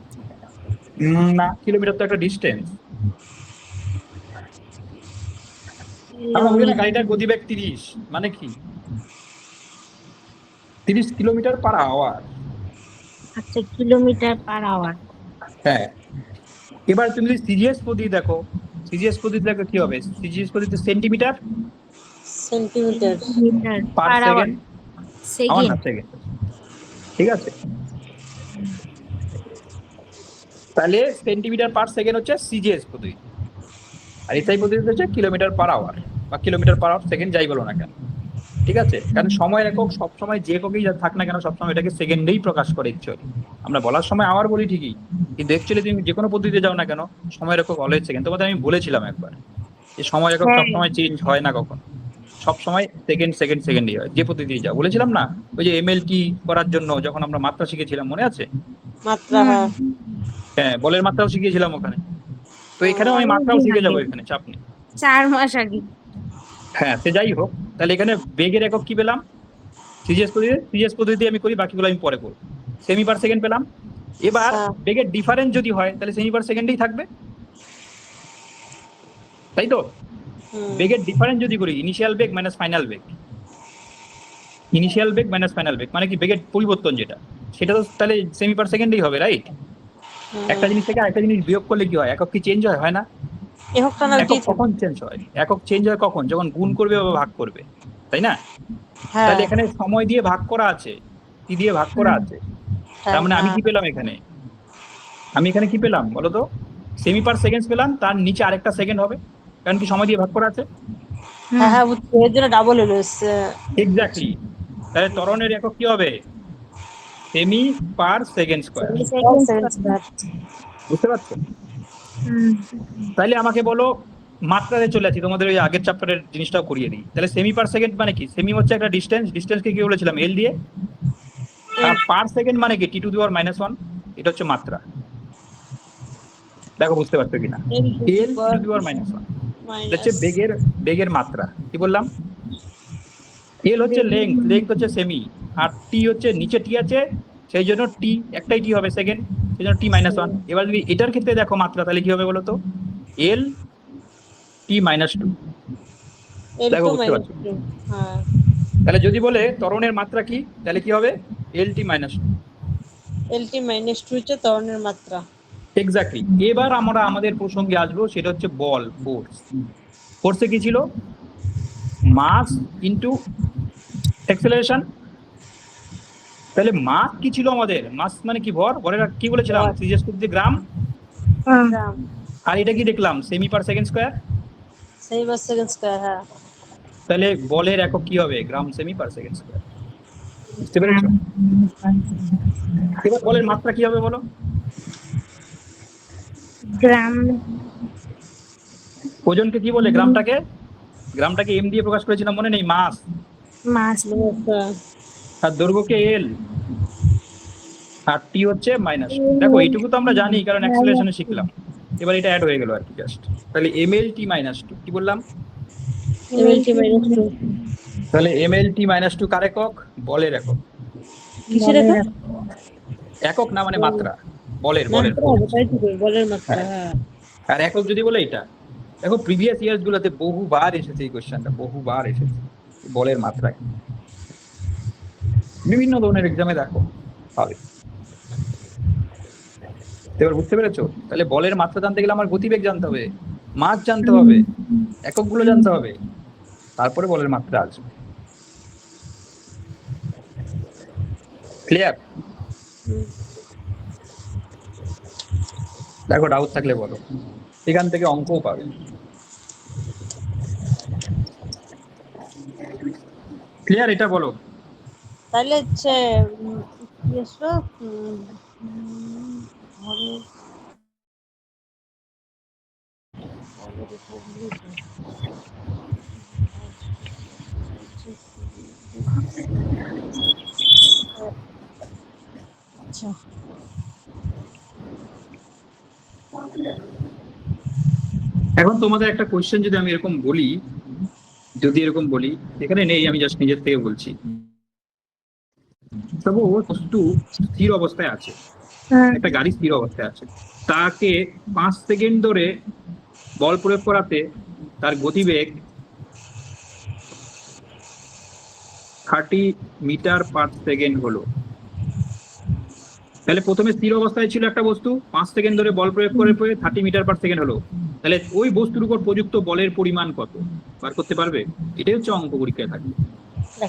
না, কিলোমিটার তো একটা ডিস্টেন্স। আমরা বলি না গাড়িটার গতিবেগ 30, মানে কি? 30 কিলোমিটার পার আওয়ার। আচ্ছা কিলোমিটার পার আওয়ার। হ্যাঁ, এবার তুমি যদি সিজিএস পদ্ধতি দেখো, কি হবে? সিজিএস পদ্ধতিতে centimetre per per hour, second, second. Second, ঠিক আছে? তাহলে সেন্টিমিটার পার সেকেন্ড হচ্ছে সিজিএস পদ্ধতি, আর এসআই পদ্ধতি হচ্ছে কিলোমিটার পার আওয়ার বা কিলোমিটার পার আওয়ার সেকেন্ড, যাই বলো না কেন, ঠিক আছে? কারণ সময়ের একক সবসময় যে এককেই থাক না কেন, সবসময় এটাকে সেকেন্ডেই প্রকাশ করে। অ্যাকচুয়ালি আমরা বলার সময় আওয়ার বলি ঠিকই, কিন্তু অ্যাকচুয়ালি তুমি যে কোনো পদ্ধতিতে যাও না কেন, সময়ের একক অলওয়েজ সেকেন্ড। তোমাদের আমি বলেছিলাম একবার যে সময় একক সবসময় চেঞ্জ হয় না, কখন সবসময় সেকেন্ডই হয় যে পদ্ধতি যাও। বলেছিলাম না ওই যে এমএলটি করার জন্য যখন আমরা মাত্রা শিখেছিলাম, মনে আছে? মাত্রা হ্যাঁ হ্যাঁ, বলের মাত্রাও শিখিয়েছিলাম ওখানে, তো এখানেও আমি মাত্রাও শিখে যাবো, এখানে চাপ নেই। 4 মাস আগে। হ্যাঁ, সে যাই হোক, তাহলে এখানে বেগের একক কি পেলাম? সিজিএস পদ্ধতি আমি করি, বাকিগুলো আমি পরে করব। সেমি পার সেকেন্ড পেলাম। এবার বেগের ডিফারেন্স যদি হয় তাহলে সেমি পার সেকেন্ডেই থাকবে, তাই তো? বেগের ডিফারেন্স যদি করি, ইনিশিয়াল বেগ মাইনাস ফাইনাল বেগ, মানে কি? বেগের পরিবর্তন যেটা, সেটা তো তাহলে সেমি পার সেকেন্ডেই হবে, রাইট? একটা জিনিস থেকে আরেকটা জিনিস বিয়োগ করলে কি হয়? একক কি চেঞ্জ হয় না? একক কখন চেঞ্জ হয়? একক চেঞ্জ হয় কখন? যখন গুণ করবে বা ভাগ করবে, তাই না? তাহলে এখানে সময় দিয়ে ভাগ করা আছে, কি দিয়ে ভাগ করা আছে? তার মানে আমি কি পেলাম এখানে? আমি এখানে কি পেলাম বলো তো? সেমি পার সেকেন্ড পেলাম, তার নিচে আরেকটা সেকেন্ড হবে, কারণ কি সময় দিয়ে ভাগ করা আছে। হ্যাঁ হ্যাঁ বুঝছি, এর জন্য ডাবল হলো। এক্স্যাক্টলি। তাহলে ত্বরণের একক কি হবে? Semi per second square. বুঝতে পারছো? তাহলে আমাকে বলো, মাত্রাতে চলে আসি, তোমাদের ওই আগের চ্যাপ্টারের জিনিসটাও করিয়ে দিই। তাহলে সেমি পার সেকেন্ড মানে কি? সেমি হচ্ছে একটা ডিস্টেন্সকে কি বলেছিলাম? এল দিয়ে। আর পার সেকেন্ড মানে কি? টি টু দি পাওয়ার -1, এটা হচ্ছে মাত্রা। দেখো বুঝতে পারছো কিনা? এল টি টু দি পাওয়ার -1 হচ্ছে বেগের মাত্রা। কি বললাম? এল হচ্ছে লেংথ হচ্ছে সেমি, আর টি হচ্ছে নিচে টি আছে, সেই জন্য টি একটাই টি হবে সেকেন্ড, সেই জন্য টি-1। এবার যদি এটার ক্ষেত্রে দেখো মাত্রা, তাহলে কি হবে বলো তো? এল টি-2। দেখো বুঝতে পারছো? তাহলে যদি বলে ত্বরণের মাত্রা কি, তাহলে কি হবে? এল টি-2। এল টি -2 হচ্ছে ত্বরণের মাত্রা। এক্স্যাক্টলি। এবার আমরা আমাদের প্রসঙ্গে আসবো, সেটা হচ্ছে বল, ফোর্স। ফোর্সে কি ছিল? Mass into acceleration. তাহলে মাস কি ছিল আমাদের? মাস মানে কি? ভর। ভরের কি বলেছিলাম? ভর। 3 গ্রাম। গ্রাম। আর এটা কি দেখলাম? Semi per second square. Semi per second square. হ্যাঁ, তাহলে বলের একক কি হবে? গ্রাম সেমি পার সেকেন্ড স্কোয়ার। বুঝতে পেরেছো? এবার বলের মাত্রা কি হবে বলো? গ্রাম। ওজনকে কি বলে? গ্রামটাকে, গ্রামটাকে এম দিয়ে প্রকাশ করেছিলাম, মনে নেই? মাস। মাস। আর দৈর্ঘ্যকে এল, আর টি হচ্ছে -2। দেখো এইটুকু তো আমরা জানি, কারণ অ্যাক্সেলারেশনে শিখলাম। এবার এটা অ্যাড হয়ে গেল আর কি, জাস্ট। তাহলে ml t -2 কি বললাম? mlt minus 2। তাহলে ml t -2 কার একক? বলের একক। কিসের একক? একক না মানে মাত্রা, বলের, বলের মাত্রা force। হবে, তাই তো, বলের মাত্রা। হ্যাঁ। হ্যাঁ, আর একক যদি বলে এটা, দেখো প্রিভিয়াস ইয়ার্স গুলোতে বহুবার এসেছে এই কোশ্চেনটা, বহুবার এসেছে। বলের মাত্রা কি? বিভিন্ন ধরনের এক্সামে দেখো পাবে। এবার বুঝতে পেরেছো? তাহলে বলের মাত্রা জানতে গেলে আমার গতিবেগ জানতে হবে, মাস জানতে হবে, এককগুলো জানতে হবে, তারপরে বলের মাত্রা আসবে। ক্লিয়ার? দেখো ডাউট থাকলে বলো, এখান থেকে অঙ্কও পাবে। ক্লিয়ার? এটা বলো। তাহলে হচ্ছে কি আসলো? ভরের আচ্ছা, এখন তোমাদের একটা কোশ্চেন যদি আমি এরকম বলি, এখানে নেই, আমি জাস্ট নিজের থেকে বলছি। তবু বস্তু স্থির অবস্থায় আছে, একটা গাড়ি স্থির অবস্থায় আছে, তাকে 5 সেকেন্ড ধরে বল প্রয়োগ করাতে তার গতিবেগ 30 মিটার পার সেকেন্ড হলো। তাহলে প্রথমে স্থির অবস্থায় ছিল একটা বস্তু, 5 সেকেন্ড ধরে বল প্রয়োগ করে 30 মিটার পার সেকেন্ড হলো। তাহলে ওই বস্তুর উপর প্রযুক্ত বলের পরিমাণ কত বার করতে পারবে? এটাই হচ্ছে অঙ্ক পরীক্ষায় থাকবে।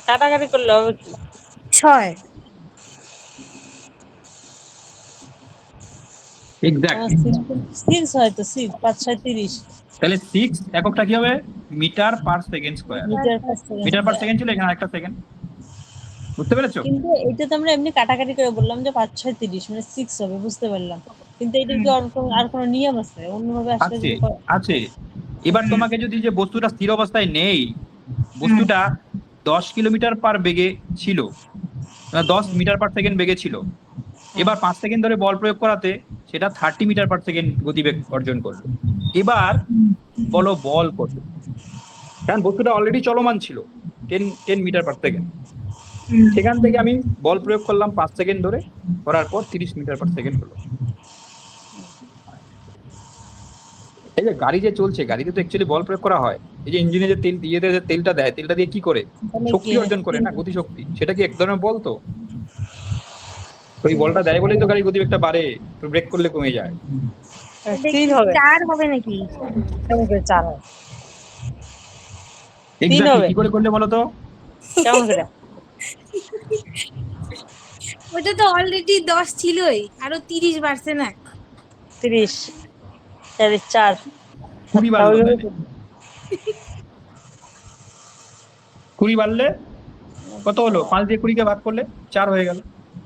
কাটাকাটি করলে হবে কি? 6। এক্স্যাক্টলি। 6 হয়তো, 6 5 6 30 তাহলে 6 এককটা কি হবে? Metre per second square. Metre per second. Metre per second ছিল, এখানে একটা সেকেন্ড। বুঝতে পেরেছো? কিন্তু এটা তো আমরা এমনি কাটাকাটি করে বললাম যে 5 6 30 মানে 6 হবে, বুঝতে পারলাম। কিন্তু এটার কি আর কোনো নিয়ম আছে? অন্যভাবে আসলে আছে, যদি আছে। এবার তোমাকে যদি, যে বস্তুটা স্থির অবস্থায় নেই, বস্তুটা 10 কিলোমিটার পার বেগে ছিল, 10 মিটার পার সেকেন্ড বেগে ছিল, এবার 5 সেকেন্ড ধরে বল প্রয়োগ করাতে সেটা 30 মিটার পার সেকেন্ড গতিবেগ অর্জন করলো। এবার বলো বল কত? কারণ বস্তুটা অলরেডি চলমান ছিল 10 মিটার পার সেকেন্ড। সেখান থেকে আমি বল প্রয়োগ করলাম 5 সেকেন্ড ধরে, করার পর 30 মিটার পার সেকেন্ড হলো। এই যে গাড়ি যে চলছে, গাড়িতে তো অ্যাকচুয়ালি বল প্রয়োগ করা হয়। এই যে ইঞ্জিনে যে তেল দিয়ে যে তেলটা দেয়, তেলটা দিয়ে কি করে? শক্তি অর্জন করে না, গতি শক্তি। সেটা কি এক ধরনের বল? তো ওই বলটা দেয় বলেই তো গাড়ির গতিবেগটা বাড়ে, তো ব্রেক করলে কমে যায়। 3 হবে। 4 হবে নাকি? কেমন করে 4 হয়? 3 এক্স্যাক্টলি। হবে কি করে করলে বলো তো? কেমন করে? ওটা তো অলরেডি 10 ছিলই, আরো 30 বাড়ছে না? 30 তাহলে 4 20 বাড়লো। তাহলে 20 বাড়লে কত হলো? 5 দিয়ে 20 কে ভাগ করলে 4 হয়ে গেল।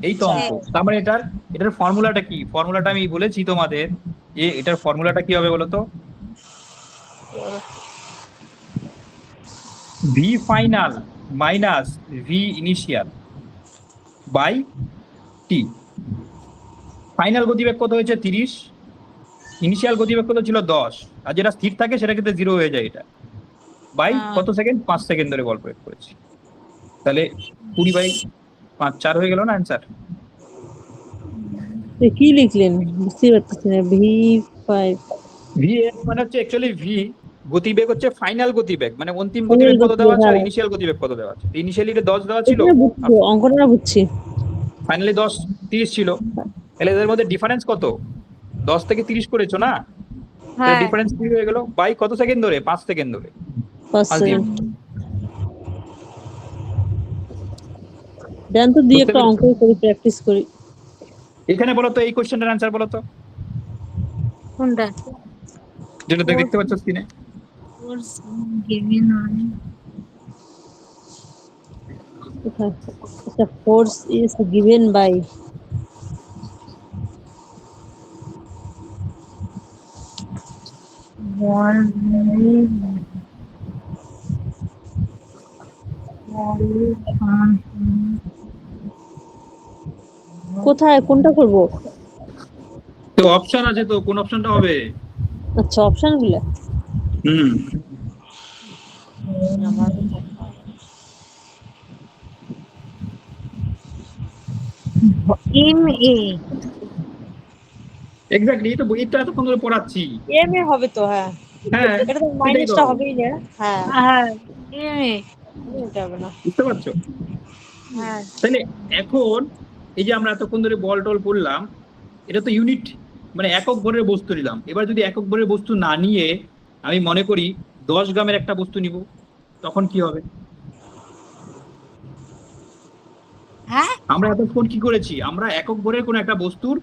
এই তো অঙ্ক। তার মানে এটার ফর্মুলাটা কি? ফর্মুলাটা আমি বলেছি তোমাদের, যে এটার ফর্মুলাটা কি হবে বলো তো? V final minus V initial by T. Final গতিবেগ কত হয়েছে? 30। ইনিশিয়াল গতিবেগ কত ছিল? 10। আর যেটা স্থির থাকে সেটা কিন্তু 0 হয়ে যায়। এটা বাই কত সেকেন্ড? 5 সেকেন্ড ধরে বল প্রয়োগ করেছি। তাহলে 20/5 4 হয়ে গেল না অ্যান্সার? কি লিখলেন বুঝতে পারতেছি না। V5 ভি মানে হচ্ছে অ্যাকচুয়ালি ভি গতিবেগ হচ্ছে ফাইনাল গতিবেগ, মানে অন্তিম গতিবেগ কত দেওয়া আছে, আর ইনিশিয়াল গতিবেগ কত দেওয়া আছে। ইনিশিয়ালি 10 দেওয়া ছিল, অঙ্কটা বুঝছি। ফাইনালি 10 30 ছিল। তাহলে এদের মধ্যে ডিফারেন্স কত? 10 থেকে 30 করেছো না, হ্যাঁ ডিফারেন্স কি হয়ে গেল? বাই কত সেকেন্ড ধরে? 5 সেকেন্ড ধরে। 5 পাঁচ দিয়ে সেকেন্ড। দেন তো দুই বুঝতে একটা অঙ্ক পেরেছো? করি, প্র্যাকটিস করি। এখানে বলো তো এই কোশ্চেনটার অ্যান্সার বলো তো, কোনটা? যেটা দেখতে পাচ্ছ স্ক্রিনে। Force given on কোথায়? আচ্ছা, force is given by, wall কোথায়, কোনটা করব? তো অপশন আছে তো, কোন অপশনটা হবে? আচ্ছা, অপশন গুলা হুম আমার M A এক্স্যাক্টলি, এই তো এটা এতক্ষণ ধরে পড়াচ্ছি। এম এ হবে তো, হ্যাঁ হ্যাঁ এটা তো সেটাই মাইনাসটা তো, হবেই না। হ্যাঁ, হ্যাঁ M A এটা হবে না। বুঝতে পারছো? হ্যাঁ তাহলে এখন এই যে আমরা এতক্ষণ ধরে বল টল পড়লাম, এটা তো ইউনিট মানে একক ভরের বস্তু নিলাম। এবার যদি একক ভরের বস্তু না নিয়ে আমি মনে করি 10 গ্রামের একটা বস্তু নিব, তখন কি হবে? হ্যাঁ আমরা এতক্ষণ কি করেছি? আমরা একক ভরের কোন একটা বস্তুর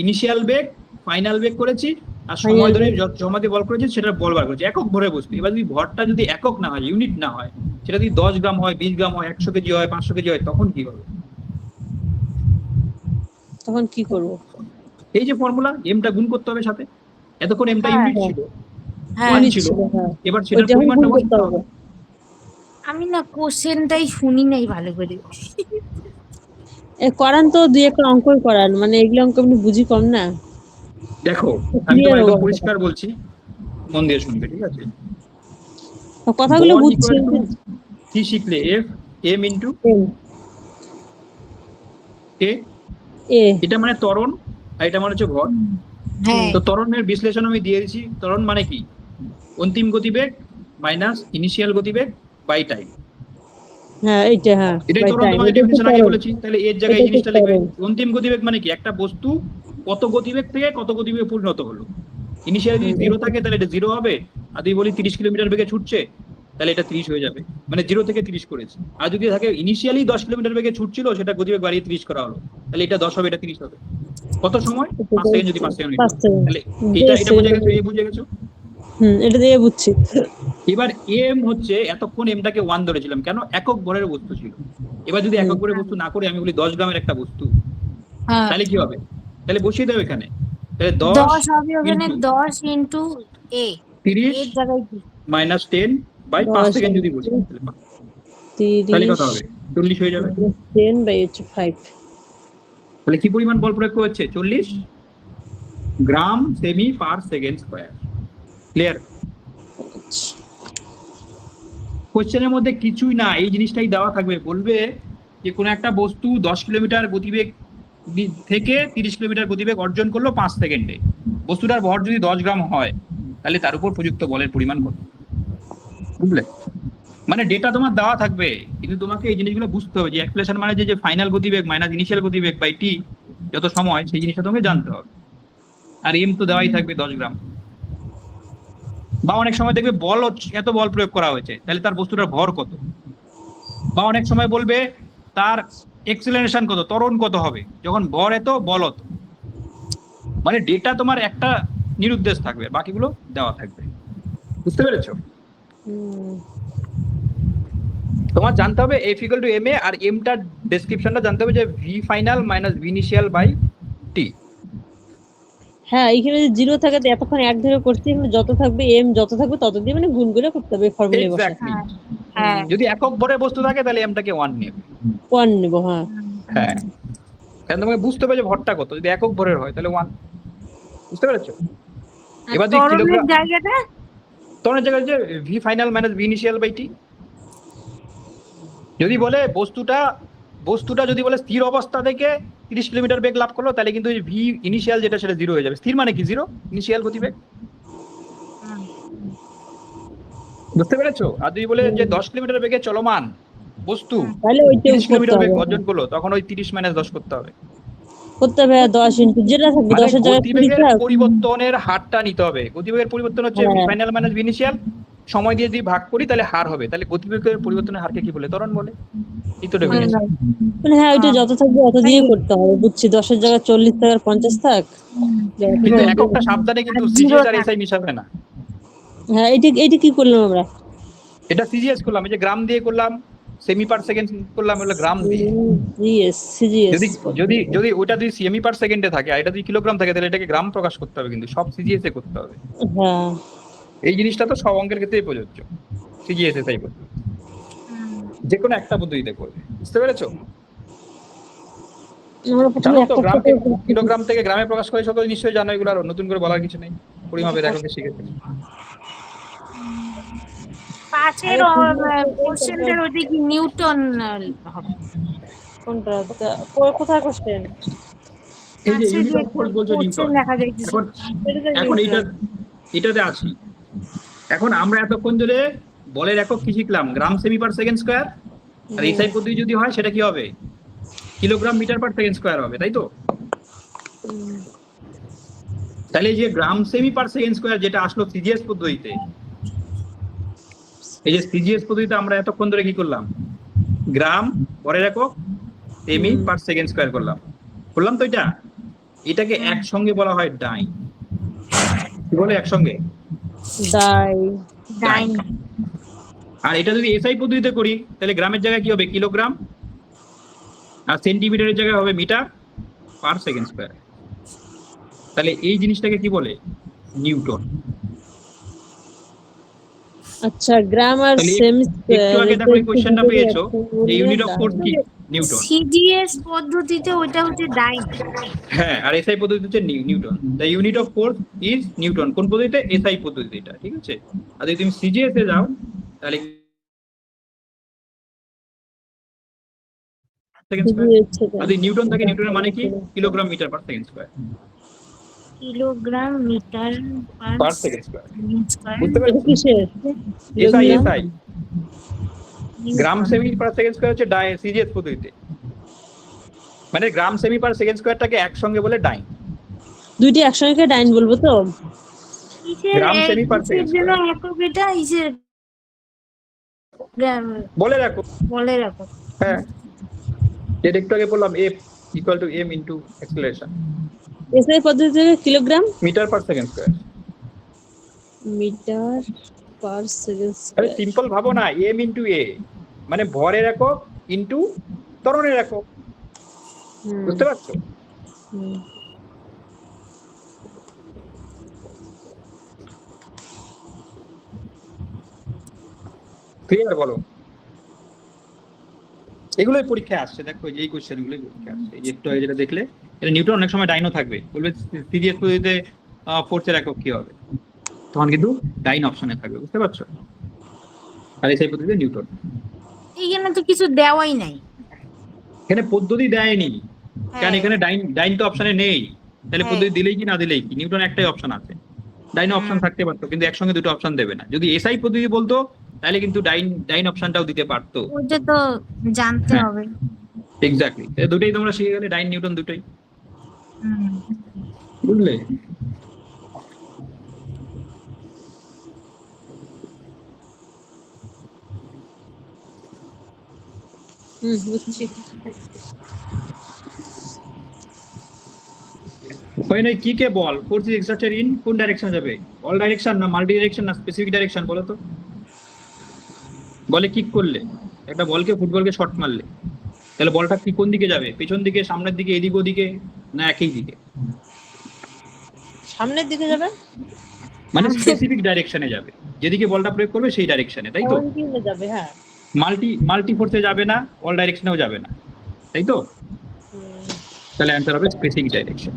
ইনিশিয়াল বেগ, ফাইনাল বেগ করেছি, আর সময় ধরে জমা দিয়ে বল করেছি, সেটা বল বার করেছি, একক ভরের বস্তু। এবার যদি ভরটা যদি একক না হয়, ইউনিট না হয়, সেটা যদি 10 গ্রাম হয়, 20 গ্রাম হয়, 100 কেজি হয়, 500 কেজি হয়, তখন কি হবে? তখন কি করব? এই যে ফর্মুলা, এমটা গুণ করতে হবে সাথে। এতক্ষণ এমটা হ্যাঁ ইউনিট ছিল, হ্যাঁ ওয়ান ইউনিট ছিল, ছিল, হ্যাঁ এবার সেটার ওইটা এখন পরিমাণটা গুণ করতে বসাতে হবে। হবে। আমি না কোশ্চেনটাই শুনি নাই ভালো করে। করান তো, দুই একটা অঙ্ক করান, মানে এগুলো অঙ্ক আমি বুঝি কম না, দেখো আমি ক্লিয়ার তোমার হবো একদম অঙ্কটা। পরিষ্কার বলছি, মন দিয়ে শুনবে, ঠিক আছে? কথাগুলো বল বুঝছি। ইকুয়াল টু কি শিখলে? এফ এম ইন্টু এ, এ এটা মানে ত্বরণ, আর এটা মানে হচ্ছে ভর। হ্যাঁ তো ত্বরণের বিশ্লেষণ আমি দিয়ে দিয়েছি। ত্বরণ মানে কি? অন্তিম গতিবেগ মাইনাস ইনিশিয়াল গতিবেগ বাই টাইম। হ্যাঁ, এইটা, হ্যাঁ এটাই বাই ত্বরণ, টাইম, তোমাকে এটা হচ্ছে ডেফিনিশন আগে ত্বরণ, বলেছি। তাহলে এর জায়গায় এটা এই হচ্ছে জিনিসটা লিখবে। ত্বরণ। অন্তিম গতিবেগ মানে কি? একটা বস্তু কত গতিবেগ থেকে কত গতিবেগে পরিণত হলো। ইনিশিয়ালি যদি জিরো থাকে তাহলে এটা জিরো হবে, আর যদি বলি 30 কিলোমিটার বেগে ছুটছে, তাহলে এটা 30 হয়ে যাবে, মানে 0 থেকে 30 করেছে। আর যদি থাকে ইনিশিয়ালি 10 কিলোমিটার বেগে ছুটছিল, সেটা গতিবেগ বাড়িয়ে 30 করা হলো, তাহলে এটা 10 হবে, এটা 30 হবে। কত সময়? 5 সেকেন্ড, যদি 5 সেকেন্ড নিত। 5 সেকেন্ড, তাহলে এটা 10 এটা বুঝে সেকেন্ড। গেছো, এই বুঝে গেছো। এটা দিয়ে বুঝছি। এবার এম হচ্ছে, এতক্ষণ এমটাকে 1 ধরেছিলাম, কেন? একক ভরের বস্তু ছিল। এবার যদি একক ভরের বস্তু না করে আমি বলি 10 গ্রামের একটা বস্তু, হ্যাঁ তাহলে কি হবে? তাহলে বসিয়ে দেবো এখানে, তাহলে 10 10 হবে ওখানে, ইন্টু 10 ইন্টু এ 30 এর জায়গায় কি? মাইনাস 10 বাই 5 10 সেকেন্ড যদি বসি, তাহলে কত 30 হবে? 40 হয়ে যাবে। 10 বাই 5। তাহলে কি পরিমাণ বল প্রয়োগ হচ্ছে? 40 gram semi per second square. Clear? কোশ্চেনের মধ্যে কিছুই না, এই জিনিসটাই দেওয়া থাকবে। বলবে যে কোনো একটা বস্তু 10 কিলোমিটার গতিবেগ থেকে 30 কিলোমিটার গতিবেগ অর্জন করলো 5 সেকেন্ডে। বস্তুটার ভর যদি 10 গ্রাম হয়, তাহলে তার উপর প্রযুক্ত বলের পরিমাণ কত? বুঝলে? মানে ডেটা তোমার দেওয়া থাকবে, কিন্তু তোমাকে এই জিনিসগুলো বুঝতে হবে যে এক্সপ্রেশন মানে যে ফাইনাল গতিবেগ মাইনাস ইনিশিয়াল গতিবেগ বাই টি, যত সময়, সেই জিনিসটা তোমাকে জানতে হবে। আর এম তো দেওয়াই থাকবে 10 গ্রাম। বা অনেক সময় দেখবে বল এত বল প্রয়োগ করা হয়েছে, তাহলে তার বস্তুটার ভর কত। বা অনেক সময় বলবে তার এক্সেলারেশন কত, ত্বরণ কত হবে, যখন ভর এত বল অত। মানে ডেটা তোমার একটা নিরুদ্দেশ থাকবে, বাকিগুলো দেওয়া থাকবে। বুঝতে পেরেছো? তোমার জানতে হবে F equal to M A, আর এমটার ডেসক্রিপশনটা জানতে হবে যে V final minus V initial by T. হ্যাঁ, এখানে যদি জিরো থাকে তো এতক্ষণ এক ধরে করছি, এখানে যত থাকবে এম যত থাকবে তত দিয়ে মানে গুণ করে করতে হবে ফর্মুলায় বসে। এক্স্যাক্টলি। হ্যাঁ যদি একক ভরের বস্তু থাকে তাহলে এমটাকে 1 নেবে। 1 নেব, হ্যাঁ। হ্যাঁ, কারণ তোমাকে বুঝতে হবে যে ভরটা কত। যদি একক ভরের হয় তাহলে 1। বুঝতে পেরেছো? আর এবার যদি তরলের কিলোগ্রাম, জায়গাটা তখন জায়গায় যে V final minus V initial by T. যদি বলে বস্তুটা যদি বলে স্থির অবস্থা থেকে 30 কিলোমিটার বেগ লাভ করলো, তাহলে কিন্তু ভি ইনিশিয়াল যেটা সেটা 0 হয়ে যাবে। স্থির মানে কি? 0 ইনিশিয়াল গতিবেগ। বুঝতে পেরেছো? আর যদি বলে যে 10 কিলোমিটার বেগে চলমান বস্তু তাহলে ওইটাও 30 করতে কিলোমিটার বেগ হবে। অর্জন করলো, তখন ওই 30 মাইনাস 10 করতে হবে। করতে হবে 10 ইনটু যেটা থাকবে মানে 10 এর জায়গায় 20 গতিবেগের থাক। পরিবর্তনের হারটা নিতে হবে। গতিবেগের পরিবর্তন হচ্ছে হ্যাঁ ফাইনাল মাইনাস ইনিশিয়াল, সময় দিয়ে যদি ভাগ করি তাহলে হার হবে। তাহলে গতিবেগের পরিবর্তনের হারকে কি বলে? ত্বরণ বলে। এই তো হ্যাঁ ডেফিনেশন। মানে হ্যাঁ ওইটা যত থাকবে অত দিয়ে করতে হবে, বুঝছি। 10 এর জায়গায় 40 থাক আর 50 থাক। কিন্তু এককটা সাবধানে, কিন্তু আর জিরো সিজিএস আর থাক। এসআই মিশাবে না। হ্যাঁ এইটা কি করলাম আমরা? এটা সিজিএস করলাম, এই যে গ্রাম দিয়ে করলাম, সেমি পার সেকেন্ড করলাম হলো গ্রাম দিয়ে। সিজিএস যদি যদি যদি ওটা যদি সেমি পার সেকেন্ডে থাকে আর এটা যদি কিলোগ্রাম থাকে তাহলে এটাকে গ্রাম প্রকাশ করতে হবে, কিন্তু সব সিজিএস এ করতে হবে। হ্যাঁ এই জিনিসটা তো সব অঙ্কের ক্ষেত্রেই প্রযোজ্য, সিজিএস এসআই করতে যে কোনো একটা পদ্ধতিতে করবে। বুঝতে পেরেছো? আমরা প্রথমে জানো তো একটা গ্রামকে একটা কিলোগ্রাম থেকে গ্রামে প্রকাশ করে সকলে নিশ্চয়ই জানো, এগুলো আর নতুন করে বলার কিছু নেই, পরিমাপের এককে শিখেছে। পাঁচের কোশ্চেনটার ওইটা কি নিউটন হবে? কোনটা কোথায় কোশ্চেন? এই যে পাঁচের ইউনিট যে অফ ফোর্স বলছো কোশ্চেন নিউটন। দেখা যাইতেছে। এখন এখন এটাতে আসি। এখন আমরা এতক্ষণ ধরে বলের একক কি শিখলাম? Gram semi per second square. আর এসআই পদ্ধতি যদি হয় সেটা কি হবে? Kilogram metre per second square হবে, তাই তো? তাহলে এই যে gram semi per second square যেটা আসলো সিজিএস পদ্ধতিতে, এই যে সিজিএস পদ্ধতিতে আমরা এতক্ষণ ধরে কি করলাম? গ্রাম পরের একক সেমি পার সেকেন্ড স্কয়ার করলাম করলাম তো এটা। এটাকে একসঙ্গে বলা হয় ডাইন। কি বলে একসঙ্গে? ডাই ডাইন। আর এটা যদি এসআই পদ্ধতিতে করি তাহলে গ্রামের জায়গায় কি হবে? কিলোগ্রাম, আর সেন্টিমিটারের জায়গায় হবে মিটার পার সেকেন্ড স্কয়ার। তাহলে এই জিনিসটাকে কি বলে? নিউটন। আচ্ছা গ্রাম আর তাহলে সেমি একটু আগে দেখো এই কোশ্চেনটা পেয়েছো, এই ইউনিট অফ ফোর্স কি? নিউটন। সিজিএস পদ্ধতিতে ওইটা হচ্ছে ডাইন। হ্যাঁ, আর এসআই পদ্ধতি হচ্ছে Newton. The unit of force is Newton. কোন পদ্ধতিতে? এসআই পদ্ধতিটা, ঠিক আছে? আর যদি তুমি সিজিএস এ যাও তাহলে সেকেন্ড স্কয়ার। আর যদি নিউটন থাকে, নিউটনের মানে কি? Kilogram metre per second square. Kilogram metre per second square. Square. বুঝতে এটা পেরেছো? কিসের? SI kilogram? SI gram semi per second square হচ্ছে সিজিএস পদ্ধতিতে, মানে গ্রাম সেমি পার সেকেন্ড স্কয়ারটাকে একসঙ্গে বলে ডাইন। দুইটি একসঙ্গে ডাইন বলবো তো? গ্রাম সেমি পার সেকেন্ড জন্য স্কয়ার একক এটা ইসের বলে রাখো। বলে রাখো। হ্যাঁ, যেটা একটু আগে বললাম, F equal to M into acceleration, SI পদ্ধতিতে kilogram metre per second square. Metre per second আরে স্কয়ার। সিম্পল ভাবো না, এম ইনটু এ মানে ভরের একক ইনটু ত্বরণের একক। বুঝতে পারছো? ক্লিয়ার? বলো। এগুলোই পরীক্ষায় আসছে, দেখো এই কোশ্চেন গুলোই পরীক্ষায় আসছে। এই যে একটু আগে যেটা দেখলে, এটা নিউটন অনেক সময় ডাইনও থাকবে, বলবে সিজিএস পদ্ধতিতে ফোর্সের একক কি হবে, তখন কিন্তু ডাইন অপশনে থাকবে। বুঝতে পারছো? আর এই পদ্ধতিতে নিউটন। এইখানে তো কিছু দেওয়াই নাই। এখানে পদ্ধতি দেয়নি, কারণ হ্যাঁ এখানে ডাইন ডাইন তো অপশনে নেই। তাহলে হ্যাঁ। পদ্ধতি দিলেই কি না দিলেই কি? নিউটন একটাই অপশন আছে, ডাইন অপশন থাকতে পারতো, কিন্তু একসঙ্গে দুটো অপশন দেবে না। যদি এসআই পদ্ধতি বলতো তাহলে কিন্তু ডাইন ডাইন অপশনটাও দিতে পারতো। ওইটা তো জানতে হ্যাঁ হবে। এক্স্যাক্টলি, দুটোই তোমরা শিখে গেলে, ডাইন নিউটন দুটোই। হুম। বুঝলে? বুঝছি। ওখানে কি কে বল ফোর্স ইজ এক্সার্টেড ইন কোন ডাইরেকশন যাবে? অল ডাইরেকশন না মাল্টি ডাইরেকশন না স্পেসিফিক ডাইরেকশন? বলো তো। বলে কিক করলে, একটা বলকে ফুটবলকে শট মারলে, তাহলে বলটা কি কোন দিকে যাবে? পেছন দিকে, সামনের দিকে, এদিক ওদিকে, না একই দিকে? সামনের দিকে যাবে, মানে স্পেসিফিক ডাইরেকশনে যাবে, যেদিকে বলটা প্রয়োগ করবে সেই ডাইরেকশনে, তাই তো? যাবে। হ্যাঁ মাল্টি ফোর্সে যাবে না, অল ডাইরেকশনেও যাবে না, তাই তো? তাহলে অ্যান্সার হবে স্পেসিফিক ডাইরেকশন।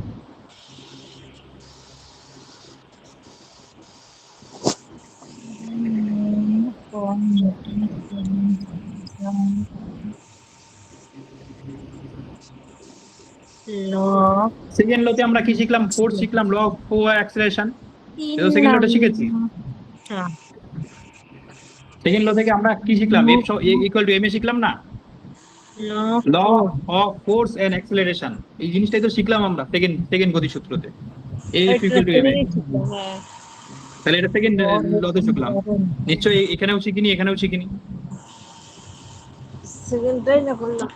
সেকেন্ড লতে আমরা কি শিখলাম? ফোর্স শিখলাম, ল অফ অ্যাক্সেলারেশন। এটা সেকেন্ড লতে শিখেছি। সেকেন্ড ল থেকে আমরা কি শিখলাম? F equal to M A শিখলাম না? Law law of force and acceleration, এই জিনিসটাই তো শিখলাম আমরা সেকেন্ড গতিসূত্রতে, F এটা equal to ma। সেকেন্ডে শিখলাম, হ্যাঁ। তাহলে এটা সেকেন্ড লতে শিখলাম, নিশ্চয়ই এখানেও শিখিনি এখানেও শিখিনি। সেকেন্ডটাই না করলাম।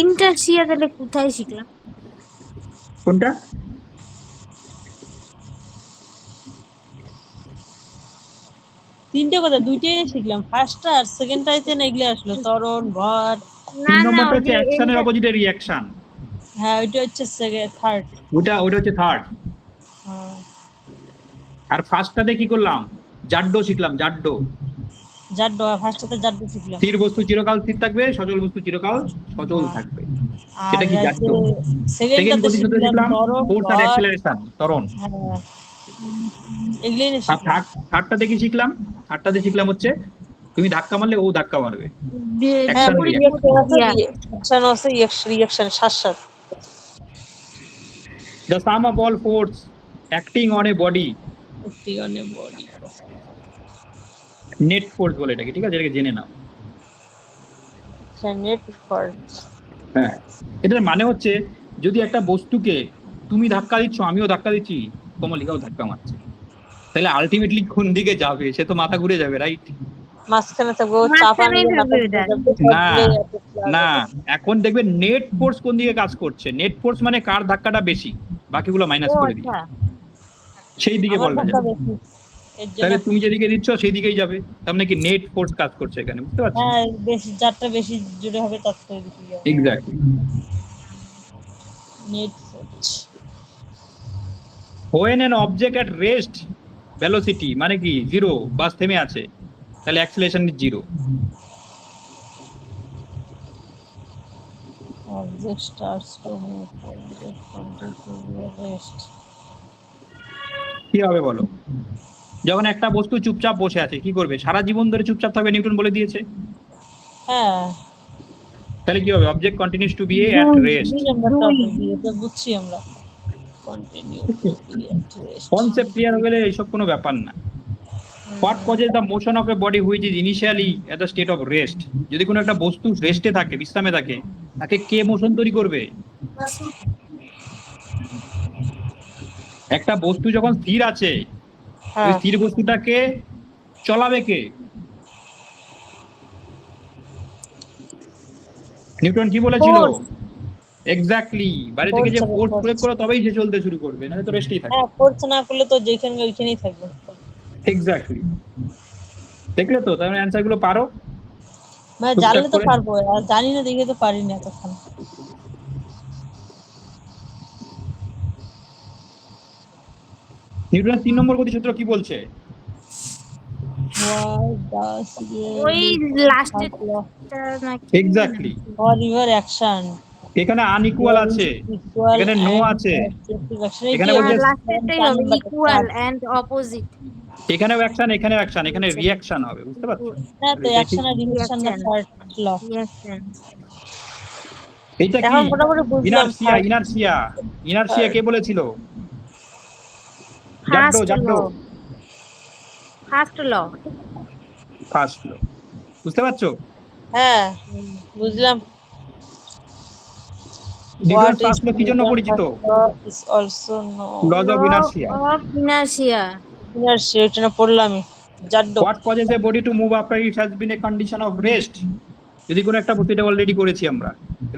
ইন্টারশিয়া তাহলে কোথায় শিখলাম? কোনটা? তিনটে কথা, দুইটাই না শিখলাম, ফার্স্টটা আর সেকেন্ডটাইতে না এগুলো আসলো, ত্বরণ, ভর। না 3 না, নম্বরটা ওই হচ্ছে যে অ্যাকশনের অপোজিটে রিঅ্যাকশন, হ্যাঁ ওইটা হচ্ছে থার্ড। ওটা হচ্ছে থার্ড। আর ফার্স্টটাতে কি করলাম? জাড্ডো শিখলাম, জাড্ডো। জাড্ডো, ফার্স্টটাতে জাড্ডো শিখলাম। স্থির বস্তু চিরকাল স্থির থাকবে, সচল বস্তু চিরকাল সচল হ্যাঁ। থাকবে, আর সেটা কি হচ্ছে জাড্ডো। সেকেন্ড সেকেন্ডটাতে গতিসূত্র শিখলাম শিখলাম ত্বরণ, ফোর্স আর ভর। অ্যাক্সেলারেশন, ত্বরণ। হ্যাঁ, এগুলোই না আর শিখলাম। থার্ডটাতে কি শিখলাম? থার্ডটাতে শিখলাম হচ্ছে তুমি ধাক্কা মারলে ও ধাক্কা মারবে, হ্যাঁ, অ্যাকশন বিপরীত রিঅ্যাকশন। প্রতিক্রিয়া। রিয়াকশন আছে, রিয়াকশন সাথে। The sum of all force acting on a body, body, net force বলে এটাকে, ঠিক আছে, এটাকে জেনে নাও। Net force. হ্যাঁ, এটার মানে হচ্ছে যদি একটা বস্তুকে তুমি ধাক্কা দিচ্ছ, আমিও ধাক্কা দিচ্ছি, কমলিকাও ধাক্কা মারছে, তাহলে আলটিমেটলি কোন দিকে যাবে? সে তো মাথা ঘুরে যাবে, রাইট? মাঝখানে থাকবো, চাপা মাঝখানেই নিয়ে থাকবে মাথা এটা। ঘুরে না যাবে। না, এখন দেখবে নেট ফোর্স কোন দিকে কাজ করছে। নেট ফোর্স মানে কার ধাক্কাটা বেশি, বাকিগুলো মাইনাস ও করে দিই, আচ্ছা, সেই দিকে আমার বলটা ধাক্কা যাবে। বেশি, এর জন্য। তাহলে তুমি যেদিকে দিচ্ছ সেই দিকেই যাবে, তার মানে কি নেট ফোর্স কাজ করছে এখানে, বুঝতে পারছো? হ্যাঁ, বেশি যারটা বেশি জুড়ে হবে তার থেকে বেশি যাবে। Exactly. Net force. when an object at rest velocity মানে কি জিরো, বাস থেমে আছে, তাহলে acceleration is zero. Object starts to move, object continues to rest. কি হবে বলো? যখন একটা বস্তু চুপচাপ বসে আছে কি করবে? সারা জীবন ধরে চুপচাপ থাকবে, নিউটন বলে দিয়েছে। হ্যাঁ, তাহলে কি হবে? Object continues to be at rest. 2 নাম্বারটা এটা বুঝছি আমরা। Continue to be at rest. Concept clear হয়ে গেলে এইসব কোনো ব্যাপার না। What causes the motion of a body which is initially at the state of rest? যদি কোনো একটা বস্তু রেস্টে থাকে, বিশ্রামে থাকে, তাকে কে মোশন তৈরি করবে? একটা বস্তু যখন স্থির আছে, ওই হ্যাঁ, স্থির বস্তুটাকে চলাবে কে? নিউটন কি বলেছিল? এক্স্যাক্টলি, বাইরে থেকে যে ফোর্স প্রয়োগ করো তবেই সে চলতে শুরু করবে, নাহলে তো রেস্টেই থাকে। হ্যাঁ, ফোর্স না করলে তো যেখানে ওইখানেই থাকবে। এক্স্যাক্টলি, দেখলে তো? তার অ্যান্সার গুলো পারো মানে টুকটাক জানলে তো করে। পারবো, আর জানি না দেখে তো পারি না এতক্ষণ। নিউটনের 3 নম্বর গতিসূত্র কি বলছে? Why does ওই লাস্টের নাকি এক্স্যাক্টলি, or river action এখানে আনইকুয়াল আছে, equal এখানে নো and আছে, objective action? এখানে এই বলছে লাস্টেরটাই হবে ইকুয়াল এন্ড অপোজিট। এখানেও অ্যাকশন, এখানেও অ্যাকশন, এখানে রিঅ্যাকশন হবে, বুঝতে পারছো? হ্যাঁ, তো অ্যাকশন আর রিঅ্যাকশন না থার্ড ল। রিঅ্যাকশন। এইটা কি? এখন মোটামুটি বুঝলাম। ইনারশিয়া, ইনারশিয়া, ইনারশিয়া কে বলেছিল? জাড্ডো, জাড্ডো। ফার্স্ট ল। ফার্স্ট ল, বুঝতে পারছো? হ্যাঁ, বুঝলাম। নিউটন ফার্স্ট ল কি জন্য পরিচিত? is also known lodge of inertia. Of inertia. inertia, এটা না পড়লামই। জাড্ডো। What causes a body to move after it has been a condition of rest? যদি কোনো একটা বস্তু, এটা অলরেডি করেছি আমরা,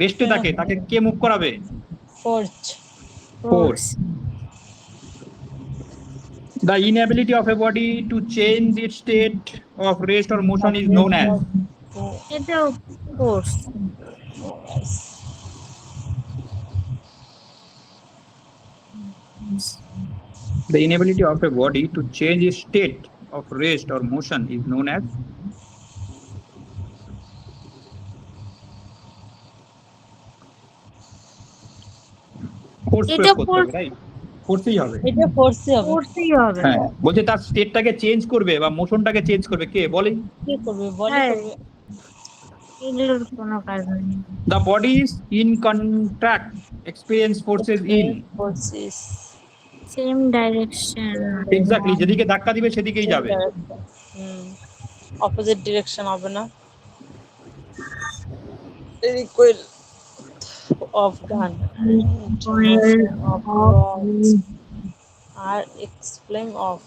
রেস্টে থাকে, তাকে কে মুভ করাবে? Force. Force. The inability of a body to change its state of rest or motion is known as? এটাও force. The inability of a body to change its state of rest or motion is known as? Force এটা প্রয়োগ করতে force। হবে, right? ফোর্সই হবে। এটা ফোর্সই হবে। ফোর্সই হবে। হ্যাঁ, বলছে তার স্টেটটাকে চেঞ্জ করবে বা মোশনটাকে চেঞ্জ করবে কে? বলে কি করবে? বলে হ্যাঁ। করবে। এগুলোর কোনো কাজ নেই। the bodies in contract experience forces in? Forces. Same direction. Exactly, যেদিকে ধাক্কা দিবে সেদিকেই যাবে। অপোজিট ডিরেকশন হবে না। recoil of gun and motion of rods are explained of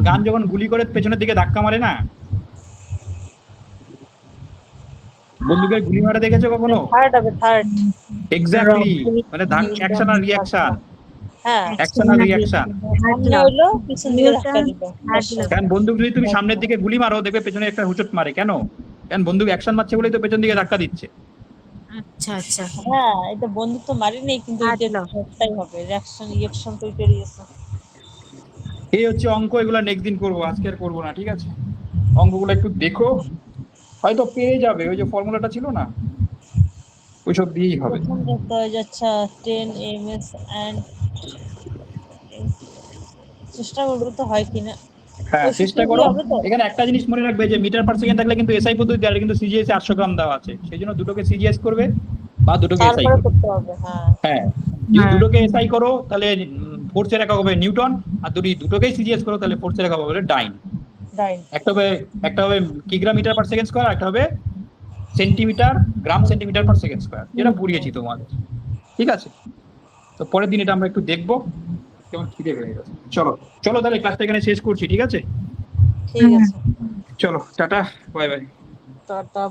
গান যখন গুলি করে পেছনের দিকে ধাক্কা মারে না, বন্দুকের গুলি মারা দেখেছো কখনো? third এক্স্যাক্টলি, মানে অ্যাকশন আর রিঅ্যাকশন, হ্যাঁ অ্যাকশন আর রিঅ্যাকশন। সামনে হইলো পিছন দিকে ধাক্কা দিব কারণ বন্দুক যদি তুমি সামনের দিকে গুলি মারো দেখবে পেছনে একটা হুচট মারে, কেন? কারণ বন্দুক অ্যাকশন মারছে বলেই তো পেছন দিকে ধাক্কা দিচ্ছে। আচ্ছা আচ্ছা হ্যাঁ এটা বন্দুক তো মারি নেই, কিন্তু এটা একটাই হবে রিঅ্যাকশন তো এটারই আছে। এই হচ্ছে অঙ্ক, এগুলো নেক্সট দিন করবো, আজকে আর করবো না, ঠিক আছে? অঙ্কগুলো একটু দেখো, হয়তো পেয়ে যাবে, ওই যে ফর্মুলাটা ছিল না, ওইসব দিয়েই হবে। প্রথম দেখতে হয় যাচ্ছে 10 ms and চেষ্টা করবো তো হয় কিনা। হ্যাঁ ওই চেষ্টা সূত্র করো। দিয়ে হবে তো? এখানে একটা জিনিস মনে রাখবে যে মিটার পার সেকেন্ড থাকলে কিন্তু এসআই পদ্ধতি আর কিন্তু সিজিএস 800 গ্রাম দেওয়া আছে, সেই জন্য দুটোকে সিজিএস করবে বা দুটোকে এসআই তারপরে করবে। করতে হবে। হ্যাঁ হ্যাঁ, যদি দুটোকে এসআই করো তাহলে ফোর্সের একক হবে নিউটন, আর যদি দুটোকেই সিজিএস করো তাহলে ফোর্সের একক হবে ডাইন। ডাইন। একটা হবে কিগ্রা মিটার পার সেকেন্ড স্কয়ার, একটা হবে সেন্টিমিটার গ্রাম সেন্টিমিটার পার সেকেন্ড স্কয়ার, যেটা পড়িয়েছি তোমাদের, ঠিক আছে? তো পরের দিন এটা আমরা একটু দেখবো, কেমন খিদে পেয়ে গেছে। চলো চলো তাহলে ক্লাসটা এখানে শেষ করছি, ঠিক আছে? ঠিক আছে, চলো টাটা, বাই বাই। টাটা।